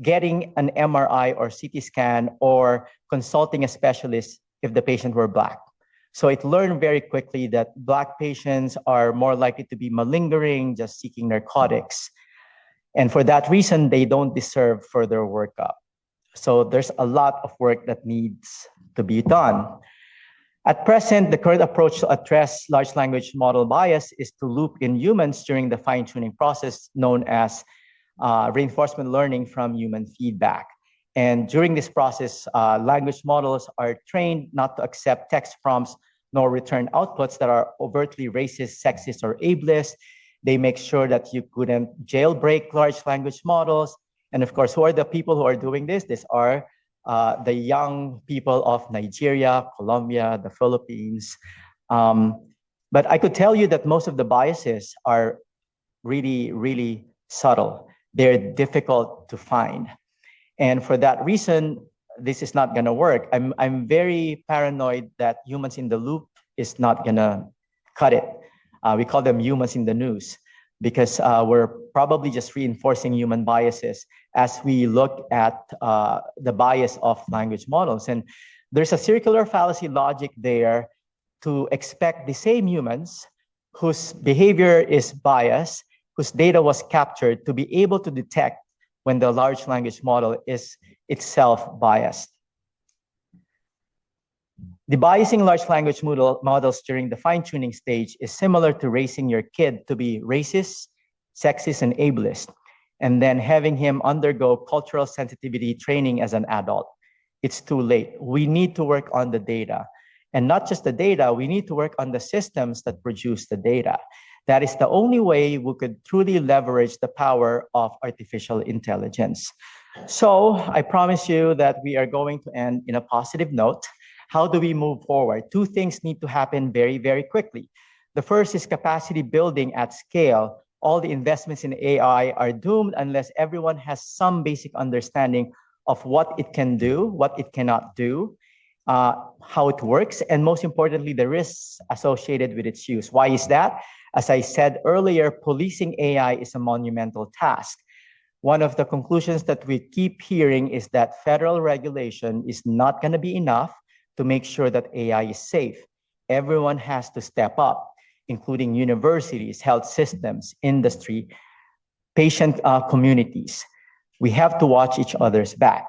B: getting an MRI or CT scan or consulting a specialist if the patient were Black. So it learned very quickly that Black patients are more likely to be malingering, just seeking narcotics. And for that reason, they don't deserve further workup. So there's a lot of work that needs to be done. At present, the current approach to address large language model bias is to loop in humans during the fine-tuning process known as reinforcement learning from human feedback. And during this process, language models are trained not to accept text prompts nor return outputs that are overtly racist, sexist, or ableist. They make sure that you couldn't jailbreak large language models. And of course, who are the people who are doing this? These are the young people of Nigeria, Colombia, the Philippines. But I could tell you that most of the biases are really, really subtle. They're difficult to find. And for that reason, this is not going to work. I'm very paranoid that humans in the loop is not going to cut it. We call them humans in the news because we're probably just reinforcing human biases as we look at the bias of language models. And there's a circular fallacy logic there to expect the same humans whose behavior is biased, whose data was captured, to be able to detect when the large language model is itself biased. Debiasing large language models during the fine-tuning stage is similar to raising your kid to be racist, sexist, and ableist, and then having him undergo cultural sensitivity training as an adult. It's too late. We need to work on the data. And not just the data, we need to work on the systems that produce the data. That is the only way we could truly leverage the power of artificial intelligence. So I promise you that we are going to end in a positive note. How do we move forward? Two things need to happen very, very quickly. The first is capacity building at scale. All the investments in AI are doomed unless everyone has some basic understanding of what it can do, what it cannot do, how it works, and most importantly, the risks associated with its use. Why is that? As I said earlier, policing AI is a monumental task. One of the conclusions that we keep hearing is that federal regulation is not going to be enough to make sure that AI is safe. Everyone has to step up, including universities, health systems, industry, patient communities. We have to watch each other's back.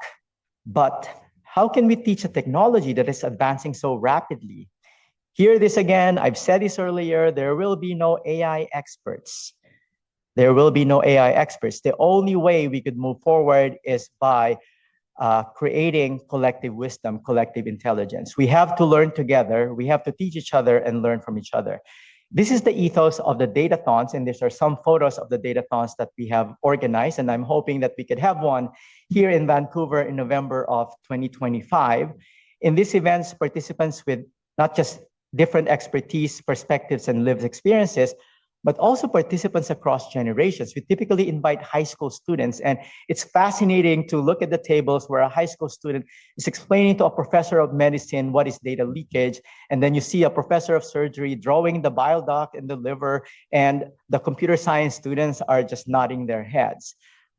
B: But how can we teach a technology that is advancing so rapidly? Hear this again. I've said this earlier. There will be no AI experts. There will be no AI experts. The only way we could move forward is by creating collective wisdom, collective intelligence. We have to learn together. We have to teach each other and learn from each other. This is the ethos of the datathons, and these are some photos of the datathons that we have organized, and I'm hoping that we could have one here in Vancouver in November of 2025. In these events, participants with not just different expertise, perspectives, and lived experiences, but also participants across generations. We typically invite high school students, and it's fascinating to look at the tables where a high school student is explaining to a professor of medicine what is data leakage, and then you see a professor of surgery drawing the bile duct and the liver, and the computer science students are just nodding their heads.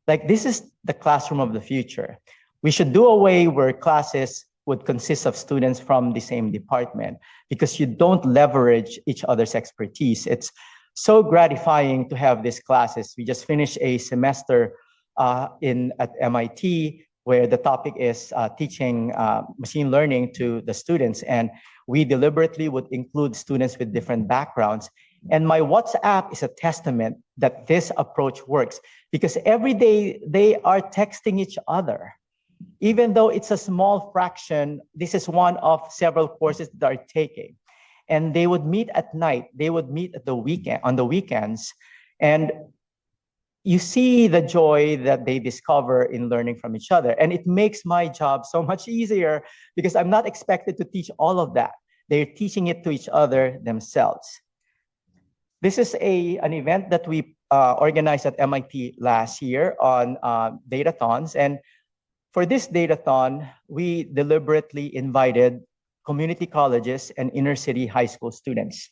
B: Like, this is the classroom of the future. We should do away where classes would consist of students from the same department, because you don't leverage each other's expertise. It's so gratifying to have these classes. We just finished a semester at MIT where the topic is teaching machine learning to the students. And we deliberately would include students with different backgrounds. And my WhatsApp is a testament that this approach works, because every day they are texting each other. Even though it's a small fraction, this is one of several courses that are taking. And they would meet at night. They would meet at the weekend, on the weekends. And you see the joy that they discover in learning from each other. And it makes my job so much easier because I'm not expected to teach all of that. They're teaching it to each other themselves. This is an event that we organized at MIT last year on datathons. And for this datathon, we deliberately invited community colleges and inner city high school students.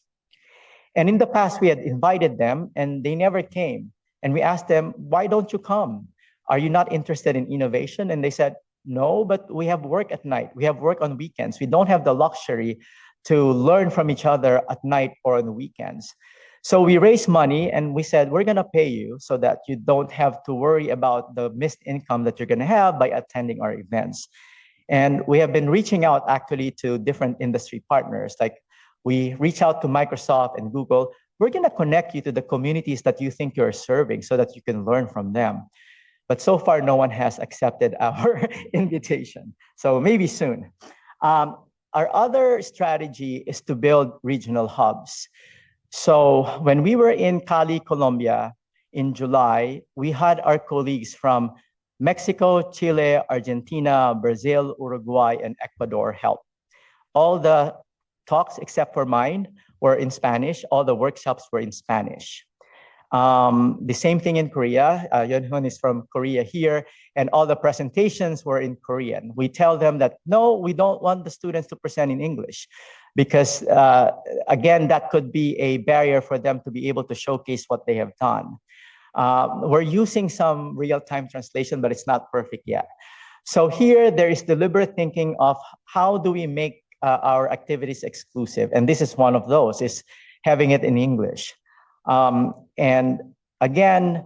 B: And in the past, we had invited them and they never came. And we asked them, why don't you come? Are you not interested in innovation? And they said, no, but we have work at night. We have work on weekends. We don't have the luxury to learn from each other at night or on the weekends. So we raised money and we said, we're gonna pay you so that you don't have to worry about the missed income that you're gonna have by attending our events. And we have been reaching out actually to different industry partners. Like, we reach out to Microsoft and Google. We're going to connect you to the communities that you think you're serving so that you can learn from them. But so far, no one has accepted our invitation. So maybe soon. Our other strategy is to build regional hubs. So when we were in Cali, Colombia in July, we had our colleagues from Mexico, Chile, Argentina, Brazil, Uruguay, and Ecuador help. All the talks except for mine were in Spanish. All the workshops were in Spanish. The same thing in Korea. Yunhun is from Korea here, and all the presentations were in Korean. We tell them that, no, we don't want the students to present in English because, again, that could be a barrier for them to be able to showcase what they have done. We're using some real-time translation, but it's not perfect yet. So here, there is deliberate thinking of how do we make our activities exclusive, and this is one of those, is having it in English. And again,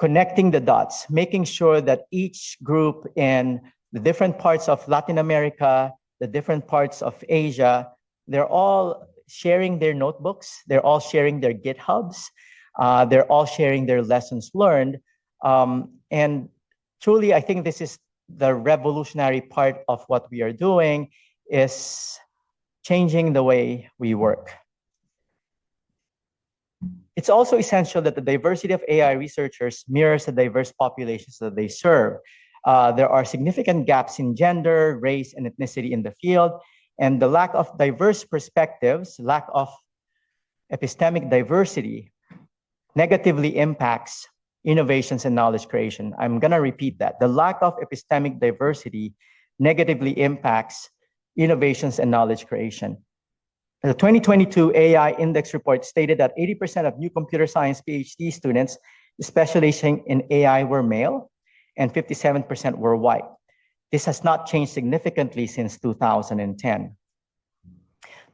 B: connecting the dots, making sure that each group in the different parts of Latin America, the different parts of Asia, they're all sharing their notebooks, they're all sharing their GitHubs, they're all sharing their lessons learned. And truly, I think this is the revolutionary part of what we are doing, is changing the way we work. It's also essential that the diversity of AI researchers mirrors the diverse populations that they serve. There are significant gaps in gender, race, and ethnicity in the field, and the lack of diverse perspectives, lack of epistemic diversity, negatively impacts innovations and knowledge creation. I'm going to repeat that. The lack of epistemic diversity negatively impacts innovations and knowledge creation. The 2022 AI Index report stated that 80% of new computer science PhD students specializing in AI were male and 57% were white. This has not changed significantly since 2010.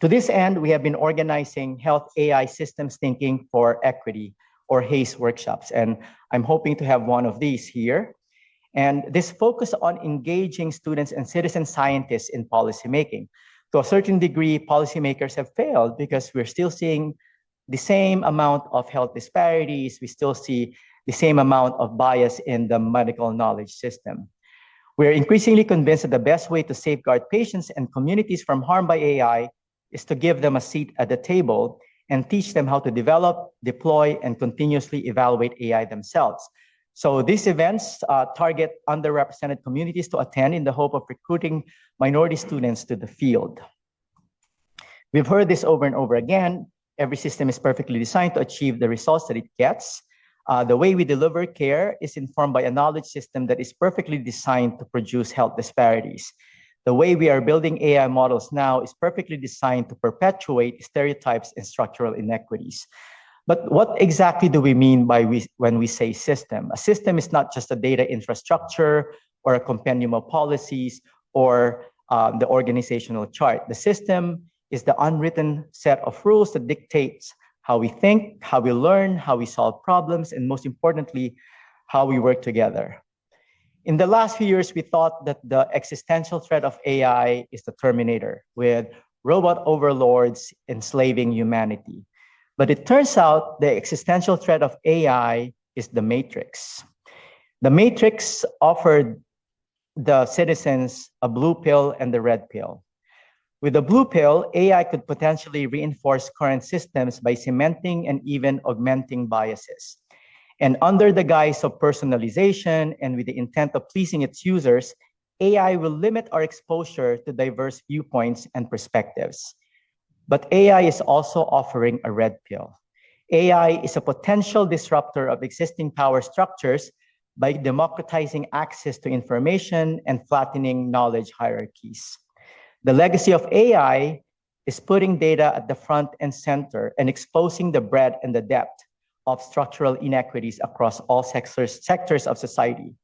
B: To this end, we have been organizing Health AI Systems Thinking for Equity, or HACE workshops, and I'm hoping to have one of these here. And this focus on engaging students and citizen scientists in policymaking. To a certain degree, policymakers have failed because we're still seeing the same amount of health disparities. We still see the same amount of bias in the medical knowledge system. We're increasingly convinced that the best way to safeguard patients and communities from harm by AI is to give them a seat at the table and teach them how to develop, deploy, and continuously evaluate AI themselves. So these events target underrepresented communities to attend in the hope of recruiting minority students to the field. We've heard this over and over again. Every system is perfectly designed to achieve the results that it gets. The way we deliver care is informed by a knowledge system that is perfectly designed to produce health disparities. The way we are building AI models now is perfectly designed to perpetuate stereotypes and structural inequities. But what exactly do we mean by when we say system? A system is not just a data infrastructure or a compendium of policies or the organizational chart. The system is the unwritten set of rules that dictates how we think, how we learn, how we solve problems, and most importantly, how we work together. In the last few years, we thought that the existential threat of AI is the Terminator, with robot overlords enslaving humanity. But it turns out the existential threat of AI is the Matrix. The Matrix offered the citizens a blue pill and the red pill. With the blue pill, AI could potentially reinforce current systems by cementing and even augmenting biases. And under the guise of personalization and with the intent of pleasing its users, AI will limit our exposure to diverse viewpoints and perspectives. But AI is also offering a red pill. AI is a potential disruptor of existing power structures by democratizing access to information and flattening knowledge hierarchies. The legacy of AI is putting data at the front and center and exposing the breadth and the depth of structural inequities across all sectors of society.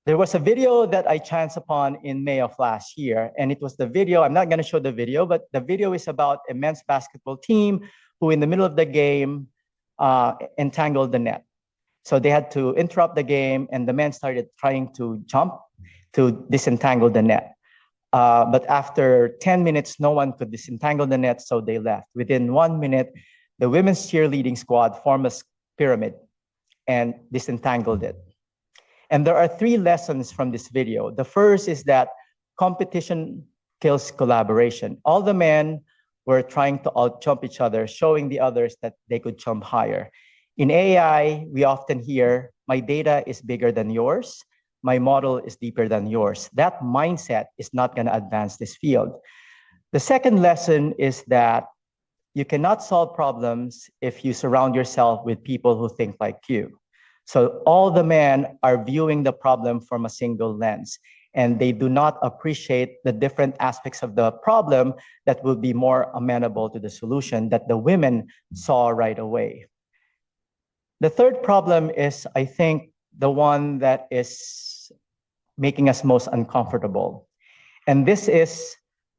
B: There was a video that I chanced upon in May of last year, and it was the video, I'm not going to show the video, but the video is about a men's basketball team who in the middle of the game entangled the net. So they had to interrupt the game, and the men started trying to jump to disentangle the net. But after 10 minutes, no one could disentangle the net, so they left. Within 1 minute, the women's cheerleading squad formed a pyramid and disentangled it. And there are 3 lessons from this video. The first is that competition kills collaboration. All the men were trying to out-jump each other, showing the others that they could jump higher. In AI, we often hear, my data is bigger than yours, my model is deeper than yours. That mindset is not going to advance this field. The second lesson is that you cannot solve problems if you surround yourself with people who think like you. So all the men are viewing the problem from a single lens, and they do not appreciate the different aspects of the problem that will be more amenable to the solution that the women saw right away. The third problem is, I think, the one that is making us most uncomfortable. And this is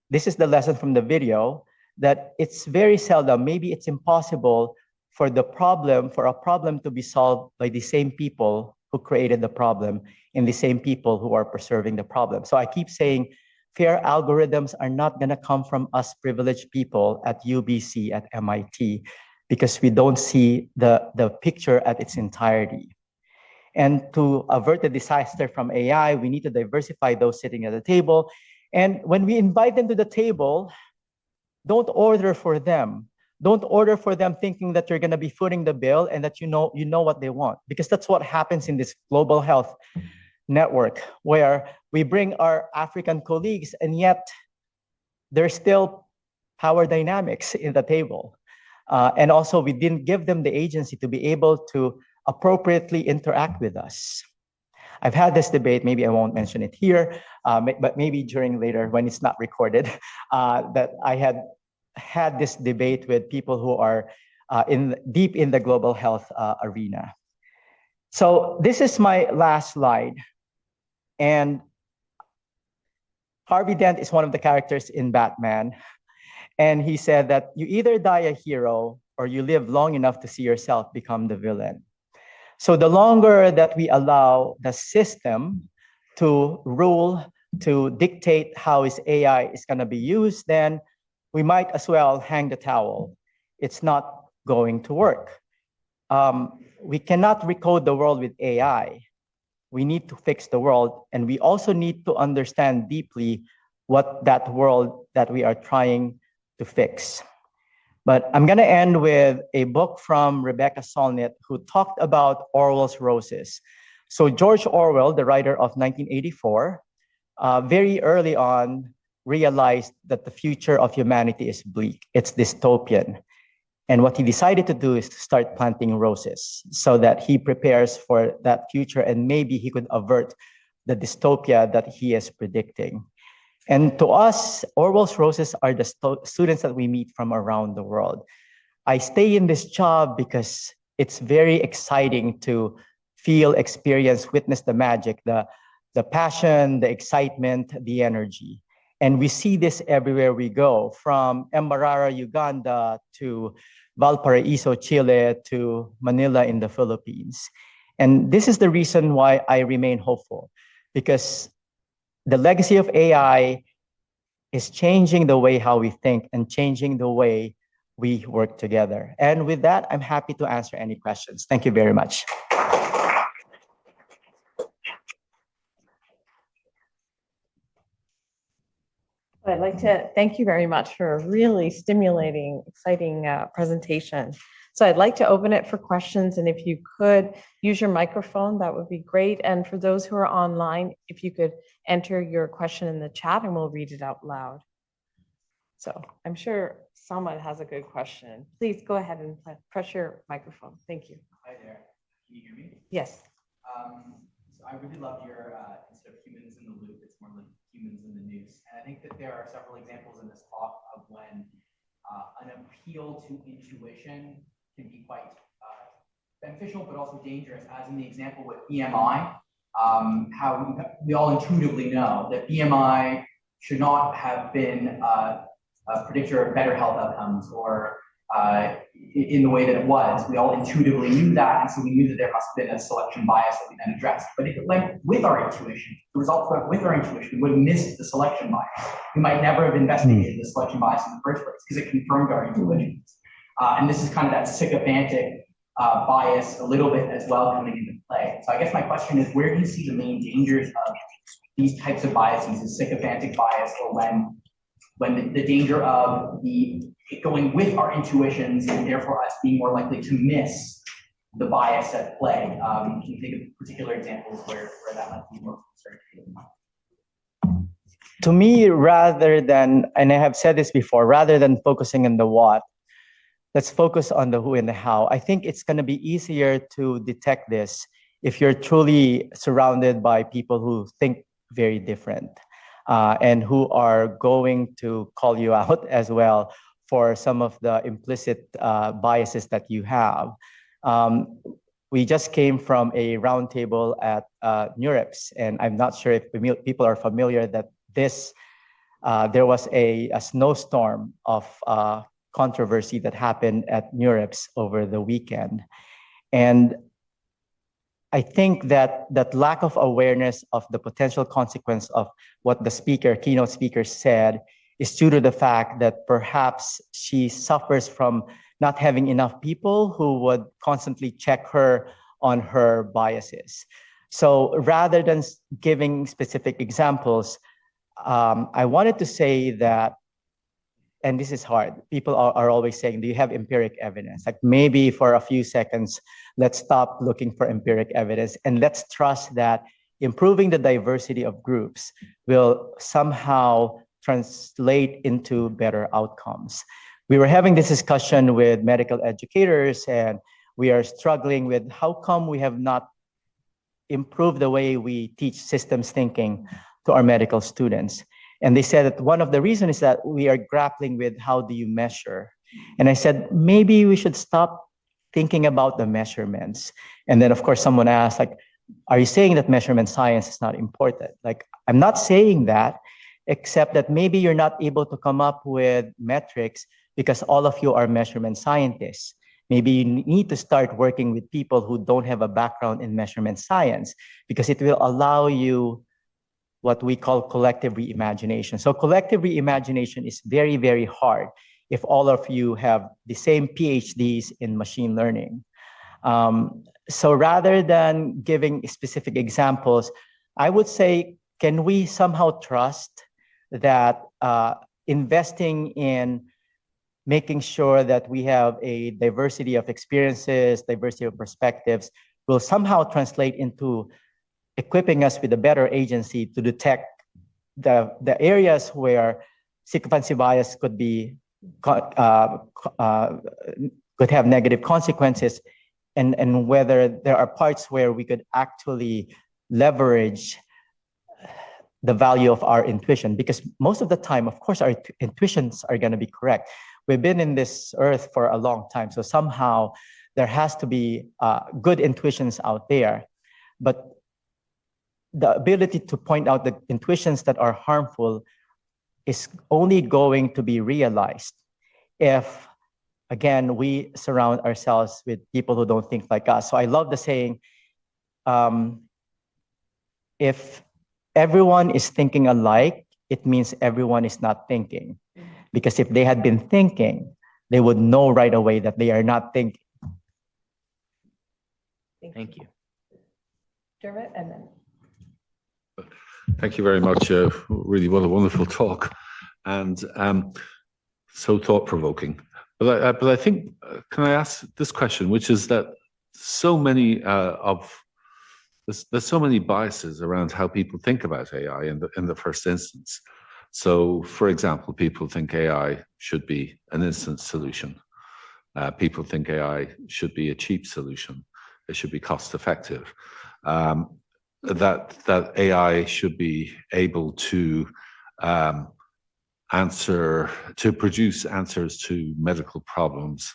B: the lesson from the video, that it's very seldom, maybe it's impossible for a problem to be solved by the same people who created the problem and the same people who are preserving the problem. So I keep saying fair algorithms are not going to come from us privileged people at UBC, at MIT, because we don't see the picture at its entirety. And to avert the disaster from AI, we need to diversify those sitting at the table. And when we invite them to the table, don't order for them. Don't order for them thinking that you're going to be footing the bill and that you know what they want, because that's what happens in this global health network, where we bring our African colleagues and yet there's still power dynamics in the table. And also we didn't give them the agency to be able to appropriately interact with us. I've had this debate, maybe I won't mention it here, but maybe during later when it's not recorded, that I had this debate with people who are deep in the global health arena. So this is my last slide. And Harvey Dent is one of the characters in Batman. And he said that you either die a hero or you live long enough to see yourself become the villain. So the longer that we allow the system to rule, to dictate how AI is going to be used, then we might as well hang the towel. It's not going to work. We cannot recode the world with AI. We need to fix the world, and we also need to understand deeply what that world that we are trying to fix. But I'm going to end with a book from Rebecca Solnit, who talked about Orwell's roses. So George Orwell, the writer of 1984, very early on realized that the future of humanity is bleak. It's dystopian. And what he decided to do is to start planting roses so that he prepares for that future, and maybe he could avert the dystopia that he is predicting. And to us, Orwell's roses are the students that we meet from around the world. I stay in this job because it's very exciting to feel, experience, witness the magic, the passion, the excitement, the energy. And we see this everywhere we go, from Mbarara, Uganda, to Valparaiso, Chile, to Manila in the Philippines. And this is the reason why I remain hopeful, because the legacy of AI is changing the way how we think and changing the way we work together. And with that, I'm happy to answer any questions. Thank you very much.
A: I'd like to thank you very much for a really stimulating, exciting presentation. So I'd like to open it for questions, and if you could use your microphone, that would be great. And for those who are online, if you could enter your question in the chat and we'll read it out loud. So I'm sure someone has a good question. Please go ahead and press your microphone. Thank you.
C: Hi there. Can you hear me?
A: Yes.
C: So I really love your instead of humans in the loop, it's more like humans in the news. And I think that there are several examples in this talk of when an appeal to intuition can be quite beneficial, but also dangerous, as in the example with BMI, how we all intuitively know that BMI should not have been a predictor of better health outcomes, or in the way that it was. We all intuitively knew that, and so we knew that there must have been a selection bias that we then addressed. But if it went with our intuition, the results went with our intuition, we would have missed the selection bias. We might never have investigated the selection bias in the first place because it confirmed our intuitions. And this is kind of that sycophantic bias a little bit as well coming into play. So I guess my question is, where do you see the main dangers of these types of biases, the sycophantic bias, or when the danger of the going with our intuitions and therefore us being more likely to miss the bias at play? Can you think of particular examples where that might be more concerning?
B: To me, rather than, and I have said this before, rather than focusing on the what, let's focus on the who and the how. I think it's going to be easier to detect this if you're truly surrounded by people who think very different and who are going to call you out as well for some of the implicit biases that you have. We just came from a roundtable at NeurIPS, and I'm not sure if people are familiar that there was a snowstorm of controversy that happened at NeurIPS over the weekend. And I think that lack of awareness of the potential consequence of what the keynote speaker said is due to the fact that perhaps she suffers from not having enough people who would constantly check her on her biases. So rather than giving specific examples, I wanted to say that, and this is hard, people are always saying, do you have empiric evidence? Like maybe for a few seconds, let's stop looking for empiric evidence and let's trust that improving the diversity of groups will somehow translate into better outcomes. We were having this discussion with medical educators, and we are struggling with how come we have not improved the way we teach systems thinking to our medical students. And they said that one of the reasons is that we are grappling with how do you measure. And I said, maybe we should stop thinking about the measurements. And then of course someone asked, like, are you saying that measurement science is not important? Like, I'm not saying that, except that maybe you're not able to come up with metrics because all of you are measurement scientists. Maybe you need to start working with people who don't have a background in measurement science, because it will allow you what we call collective reimagination. So collective reimagination is very, very hard if all of you have the same PhDs in machine learning. So rather than giving specific examples, I would say, can we somehow trust that investing in making sure that we have a diversity of experiences, diversity of perspectives, will somehow translate into equipping us with a better agency to detect the areas where sycophancy bias could have negative consequences, and whether there are parts where we could actually leverage the value of our intuition. Because most of the time, of course, our intuitions are going to be correct. We've been in this earth for a long time, so somehow there has to be good intuitions out there. But the ability to point out the intuitions that are harmful is only going to be realized if, again, we surround ourselves with people who don't think like us. So I love the saying, if everyone is thinking alike, it means everyone is not thinking. Because if they had been thinking, they would know right away that they are not thinking. Thank you.
A: Dermot, and then.
D: Thank you very much. Really, what a wonderful talk, and so thought-provoking. But I think, can I ask this question, which is that so many there's so many biases around how people think about AI in the first instance. So, for example, people think AI should be an instant solution. People think AI should be a cheap solution. It should be cost-effective. That AI should be able to produce answers to medical problems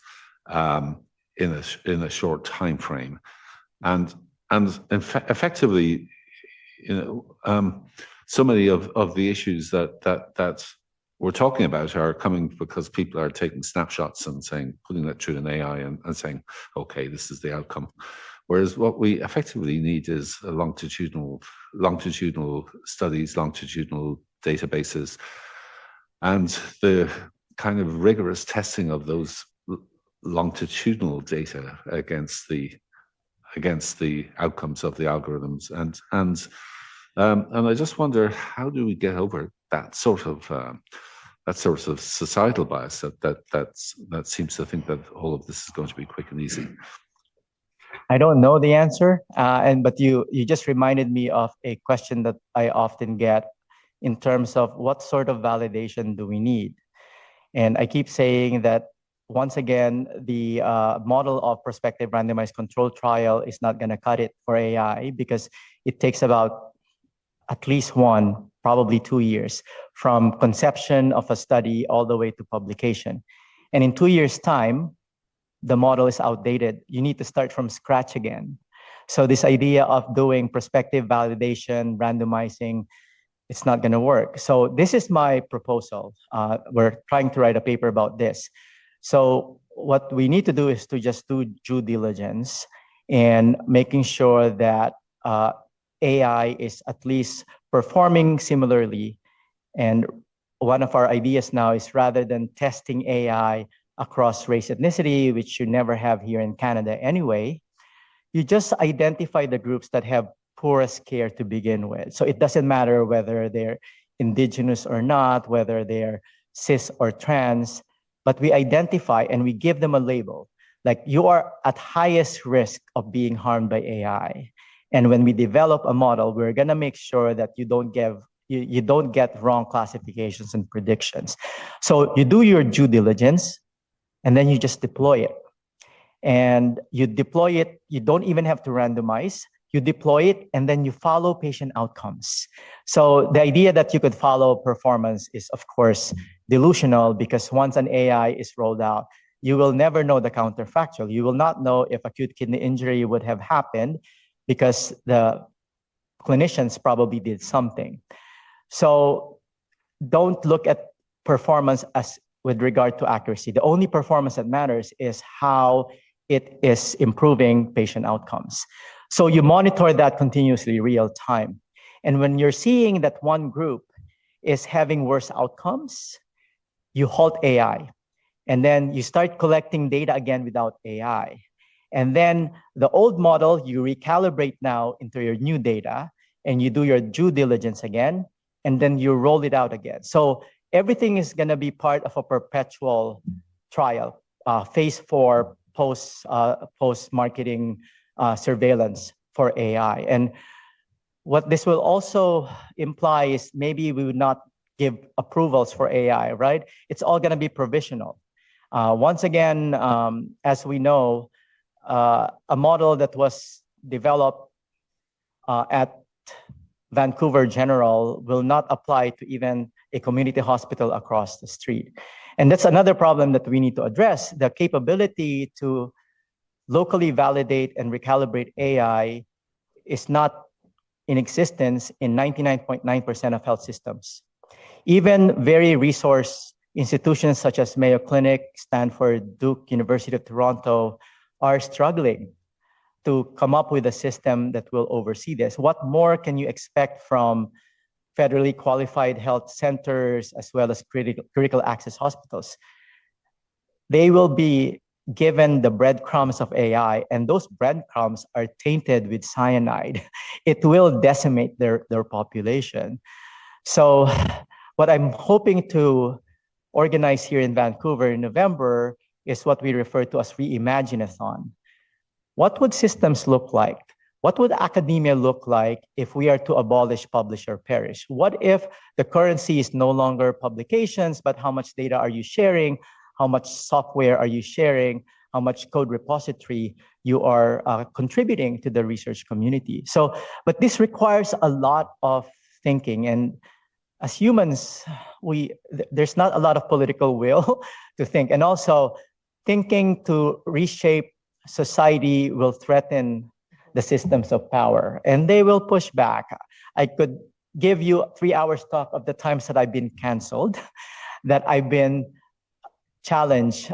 D: in a short time frame, and effectively, so many of the issues that we're talking about are coming because people are taking snapshots and putting that through an AI and saying, okay, this is the outcome. Whereas what we effectively need is a longitudinal studies, longitudinal databases, and the kind of rigorous testing of those longitudinal data against the outcomes of the algorithms, and I just wonder, how do we get over that sort of societal bias that seems to think that all of this is going to be quick and easy?
B: I don't know the answer, but you just reminded me of a question that I often get in terms of what sort of validation do we need? And I keep saying that once again, the model of prospective randomized control trial is not going to cut it for AI, because it takes about at least 1, probably 2 years from conception of a study all the way to publication. And in 2 years' time, the model is outdated. You need to start from scratch again. So this idea of doing prospective validation, randomizing, it's not going to work. So this is my proposal. We're trying to write a paper about this. So what we need to do is to just do due diligence and making sure that AI is at least performing similarly. And one of our ideas now is, rather than testing AI across race, ethnicity, which you never have here in Canada anyway, you just identify the groups that have poorest care to begin with. So it doesn't matter whether they're indigenous or not, whether they're cis or trans, but we identify and we give them a label. Like, you are at highest risk of being harmed by AI. And when we develop a model, we're gonna make sure that you don't get wrong classifications and predictions. So you do your due diligence, and then you just deploy it. And you deploy it, you don't even have to randomize. You deploy it, and then you follow patient outcomes. So the idea that you could follow performance is, of course, delusional, because once an AI is rolled out, you will never know the counterfactual. You will not know if acute kidney injury would have happened because the clinicians probably did something. So don't look at performance as with regard to accuracy. The only performance that matters is how it is improving patient outcomes. So you monitor that continuously, real time. And when you're seeing that one group is having worse outcomes, you halt AI. And then you start collecting data again without AI. And then the old model, you recalibrate now into your new data, and you do your due diligence again, and then you roll it out again. So everything is going to be part of a perpetual trial, phase 4 post-marketing surveillance for AI. And what this will also imply is maybe we would not give approvals for AI, right? It's all going to be provisional. Once again, as we know, a model that was developed at Vancouver General will not apply to even a community hospital across the street. And that's another problem that we need to address. The capability to locally validate and recalibrate AI is not in existence in 99.9% of health systems. Even very resource institutions such as Mayo Clinic, Stanford, Duke, University of Toronto are struggling to come up with a system that will oversee this. What more can you expect from federally qualified health centers as well as critical access hospitals? They will be given the breadcrumbs of AI, and those breadcrumbs are tainted with cyanide. It will decimate their population. So what I'm hoping to organize here in Vancouver in November is what we refer to as Reimagine-a-thon. What would systems look like? What would academia look like if we are to abolish publish or perish? What if the currency is no longer publications, but how much data are you sharing? How much software are you sharing? How much code repository you are contributing to the research community? So, but this requires a lot of thinking. And as humans, there's not a lot of political will to think. And also, thinking to reshape society will threaten the systems of power, and they will push back. I could give you 3 hours talk of the times that I've been canceled, that I've been challenged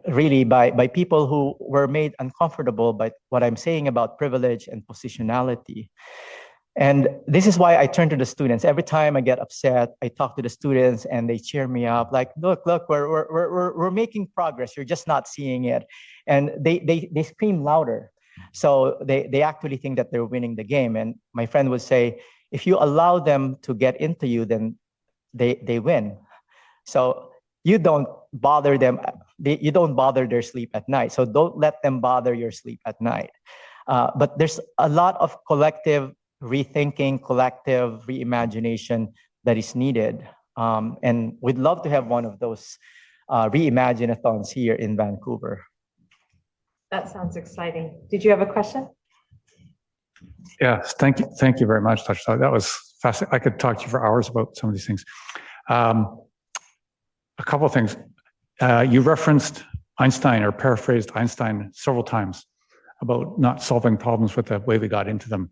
B: really by people who were made uncomfortable by what I'm saying about privilege and positionality. And this is why I turn to the students. Every time I get upset, I talk to the students and they cheer me up. Like, look, we're making progress. You're just not seeing it. And they scream louder. So they actually think that they're winning the game. And my friend would say, if you allow them to get into you, then they win. So you don't bother them. You don't bother their sleep at night. So don't let them bother your sleep at night. But there's a lot of collective rethinking, collective reimagination that is needed. And we'd love to have one of those reimagine-a-thons here in Vancouver.
A: That sounds exciting. Did you have a question?
E: Yes, thank you. Thank you very much, Dr. Celi. That was fascinating. I could talk to you for hours about some of these things. A couple of things. You referenced Einstein or paraphrased Einstein several times about not solving problems with the way we got into them.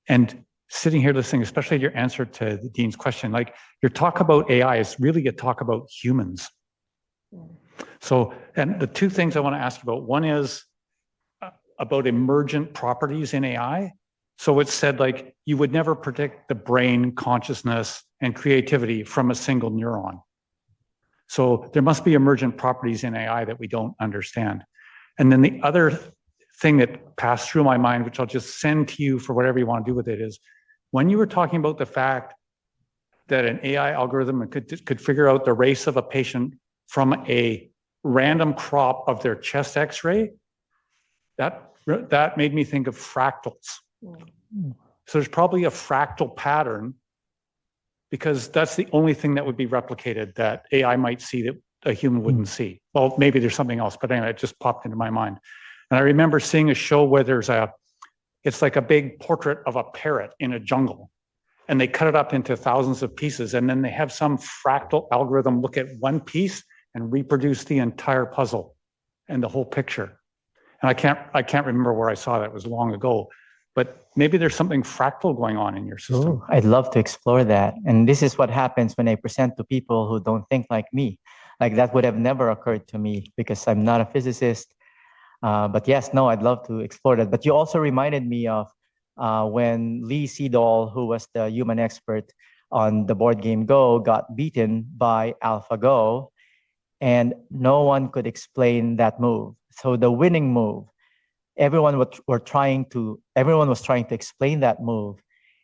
E: And sitting here listening, especially your answer to the Dean's question, like your talk about AI is really a talk about humans. So, and the two things I want to ask you about, one is about emergent properties in AI. So it said like you would never predict the brain, consciousness, and creativity from a single neuron. So there must be emergent properties in AI that we don't understand. And then the other thing that passed through my mind, which I'll just send to you for whatever you want to do with it, is when you were talking about the fact that an AI algorithm could figure out the race of a patient from a random crop of their chest X-ray, that made me think of fractals. So there's probably a fractal pattern because that's the only thing that would be replicated that AI might see that a human wouldn't see. Well, maybe there's something else, but anyway, it just popped into my mind. And I remember seeing a show where it's like a big portrait of a parrot in a jungle. And they cut it up into thousands of pieces. And then they have some fractal algorithm look at one piece and reproduce the entire puzzle and the whole picture. And I can't remember where I saw that. It was long ago. But maybe there's something fractal going on in your system.
B: Ooh, I'd love to explore that. And this is what happens when I present to people who don't think like me. Like that would have never occurred to me because I'm not a physicist. But yes, no, I'd love to explore that. But you also reminded me of when Lee Sedol, who was the human expert on the board game Go, got beaten by AlphaGo, and no one could explain that move. So the winning move, everyone was trying to explain that move.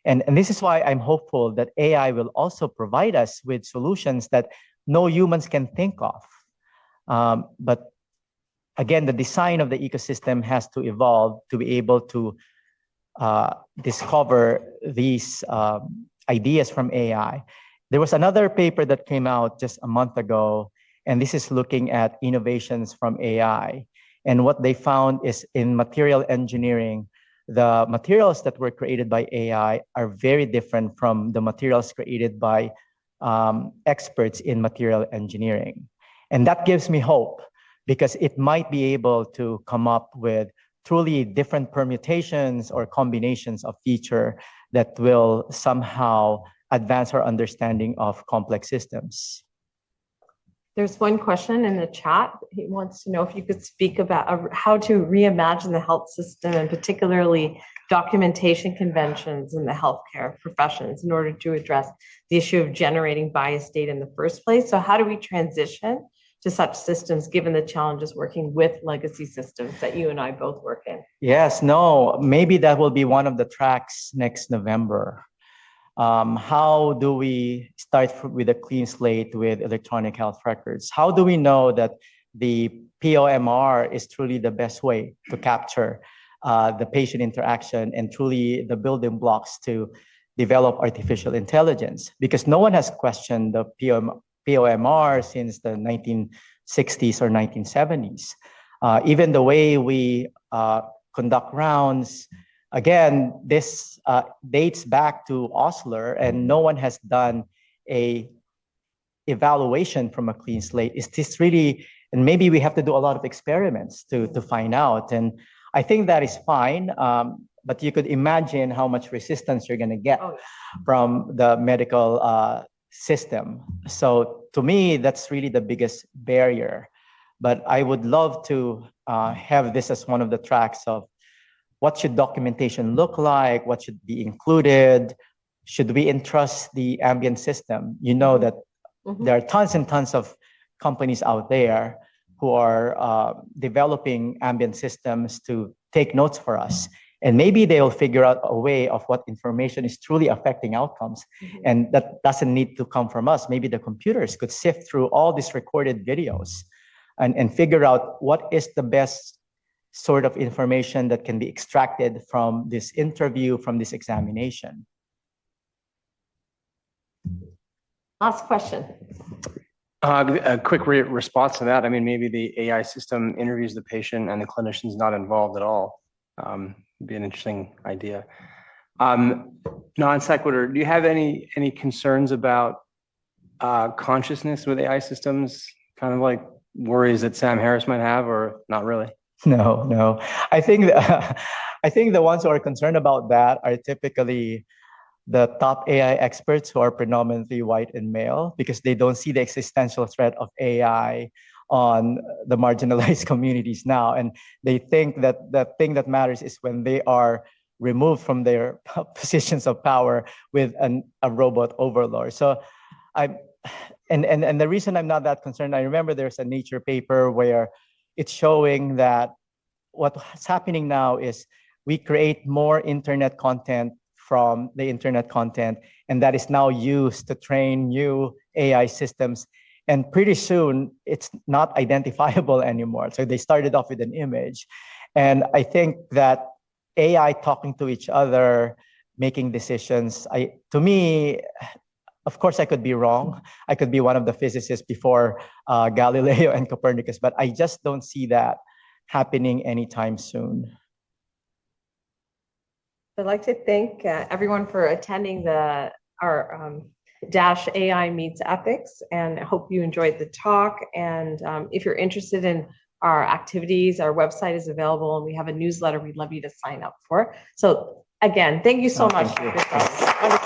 B: And this is why I'm hopeful that AI will also provide us with solutions that no humans can think of. But again, the design of the ecosystem has to evolve to be able to discover these ideas from AI. There was another paper that came out just a month ago, and this is looking at innovations from AI. And what they found is in material engineering, the materials that were created by AI are very different from the materials created by experts in material engineering. And that gives me hope because it might be able to come up with truly different permutations or combinations of feature that will somehow advance our understanding of complex systems.
A: There's one question in the chat. He wants to know if you could speak about how to reimagine the health system and particularly documentation conventions in the healthcare professions in order to address the issue of generating biased data in the first place. So how do we transition to such systems given the challenges working with legacy systems that you and I both work in?
B: Yes, no, maybe that will be one of the tracks next November. How do we start with a clean slate with electronic health records? How do we know that the POMR is truly the best way to capture the patient interaction and truly the building blocks to develop artificial intelligence? Because no one has questioned the POMR since the 1960s or 1970s. Even the way we conduct rounds, again, this dates back to Osler, and no one has done a evaluation from a clean slate. Is this really, and maybe we have to do a lot of experiments to find out. And I think that is fine, but you could imagine how much resistance you're gonna get from the medical system. So to me, that's really the biggest barrier. But I would love to have this as one of the tracks of what should documentation look like? What should be included? Should we entrust the ambient system? You know that there are tons and tons of companies out there who are developing ambient systems to take notes for us. And maybe they'll figure out a way of what information is truly affecting outcomes. And that doesn't need to come from us. Maybe the computers could sift through all these recorded videos and figure out what is the best sort of information that can be extracted from this interview, from this examination.
A: Last question.
F: A quick response to that. I mean, maybe the AI system interviews the patient and the clinician's not involved at all. Would be an interesting idea. Non sequitur. Do you have any concerns about consciousness with AI systems? Kind of like worries that Sam Harris might have, or not really?
B: No. I think the ones who are concerned about that are typically the top AI experts who are predominantly white and male, because they don't see the existential threat of AI on the marginalized communities now. And they think that the thing that matters is when they are removed from their positions of power with a robot overlord. So and the reason I'm not that concerned, I remember there's a Nature paper where it's showing that what's happening now is we create more internet content from the internet content, and that is now used to train new AI systems. And pretty soon, it's not identifiable anymore. So they started off with an image. And I think that AI talking to each other, making decisions, to me, of course, I could be wrong. I could be one of the physicists before Galileo and Copernicus, but I just don't see that happening anytime soon.
A: I'd like to thank everyone for attending our Dash AI Meets Ethics, and I hope you enjoyed the talk. And if you're interested in our activities, our website is available, and we have a newsletter we'd love you to sign up for. So again, thank you so much.
B: Thank you.